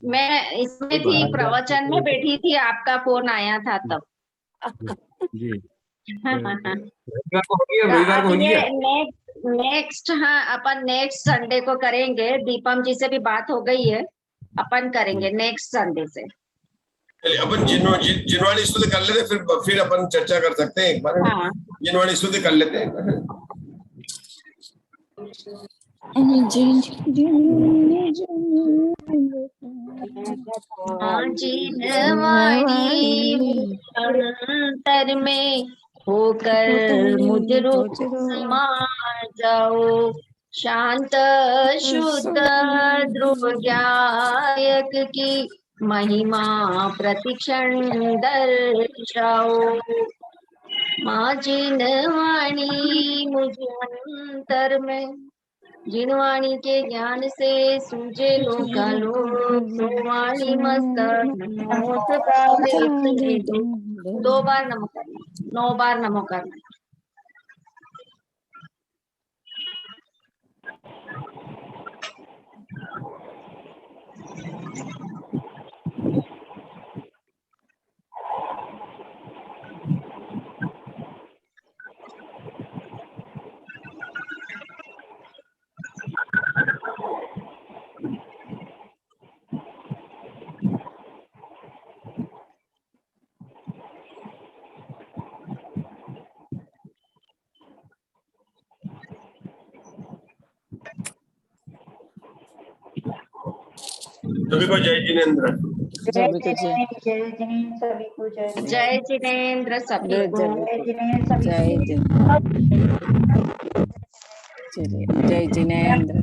मैं इसमें थी, प्रवचन में बैठी थी, आपका फोन आया था तब। जी। हाँ। रविवार को होगी, तो रविवार को अब होगी ये क्या? नेक्स्ट, हाँ, अपन नेक्स्ट संडे को करेंगे। दीपम जी से भी बात हो गई है, अपन करेंगे नेक्स्ट संडे से। चलिए, अपन जिनवाणी स्तुति कर लेते, फिर अपन चर्चा कर सकते हैं एक बार। हाँ। जिनवाणी स्तुति कर लेते हैं। जिनवाणी अंतर में होकर मुझ रूप समा जाओ, शांत शुद्ध ध्रुव गायक की महिमा प्रतिक्षण दर्शाओ। माँ जिनवाणी मुझ अंतर में, जिनवाणी के ज्ञान से सूझे लोकालो, तो वाणी मस्तक मोक्ष पावे दो। 2 बार नमो करना, 9 बार नमो करना। सभी को जय जिनेंद्र। सभी को जय जय जिनेंद्र सभी को, जय जिनेंद्र सभी जय को। जय जिनेंद्र।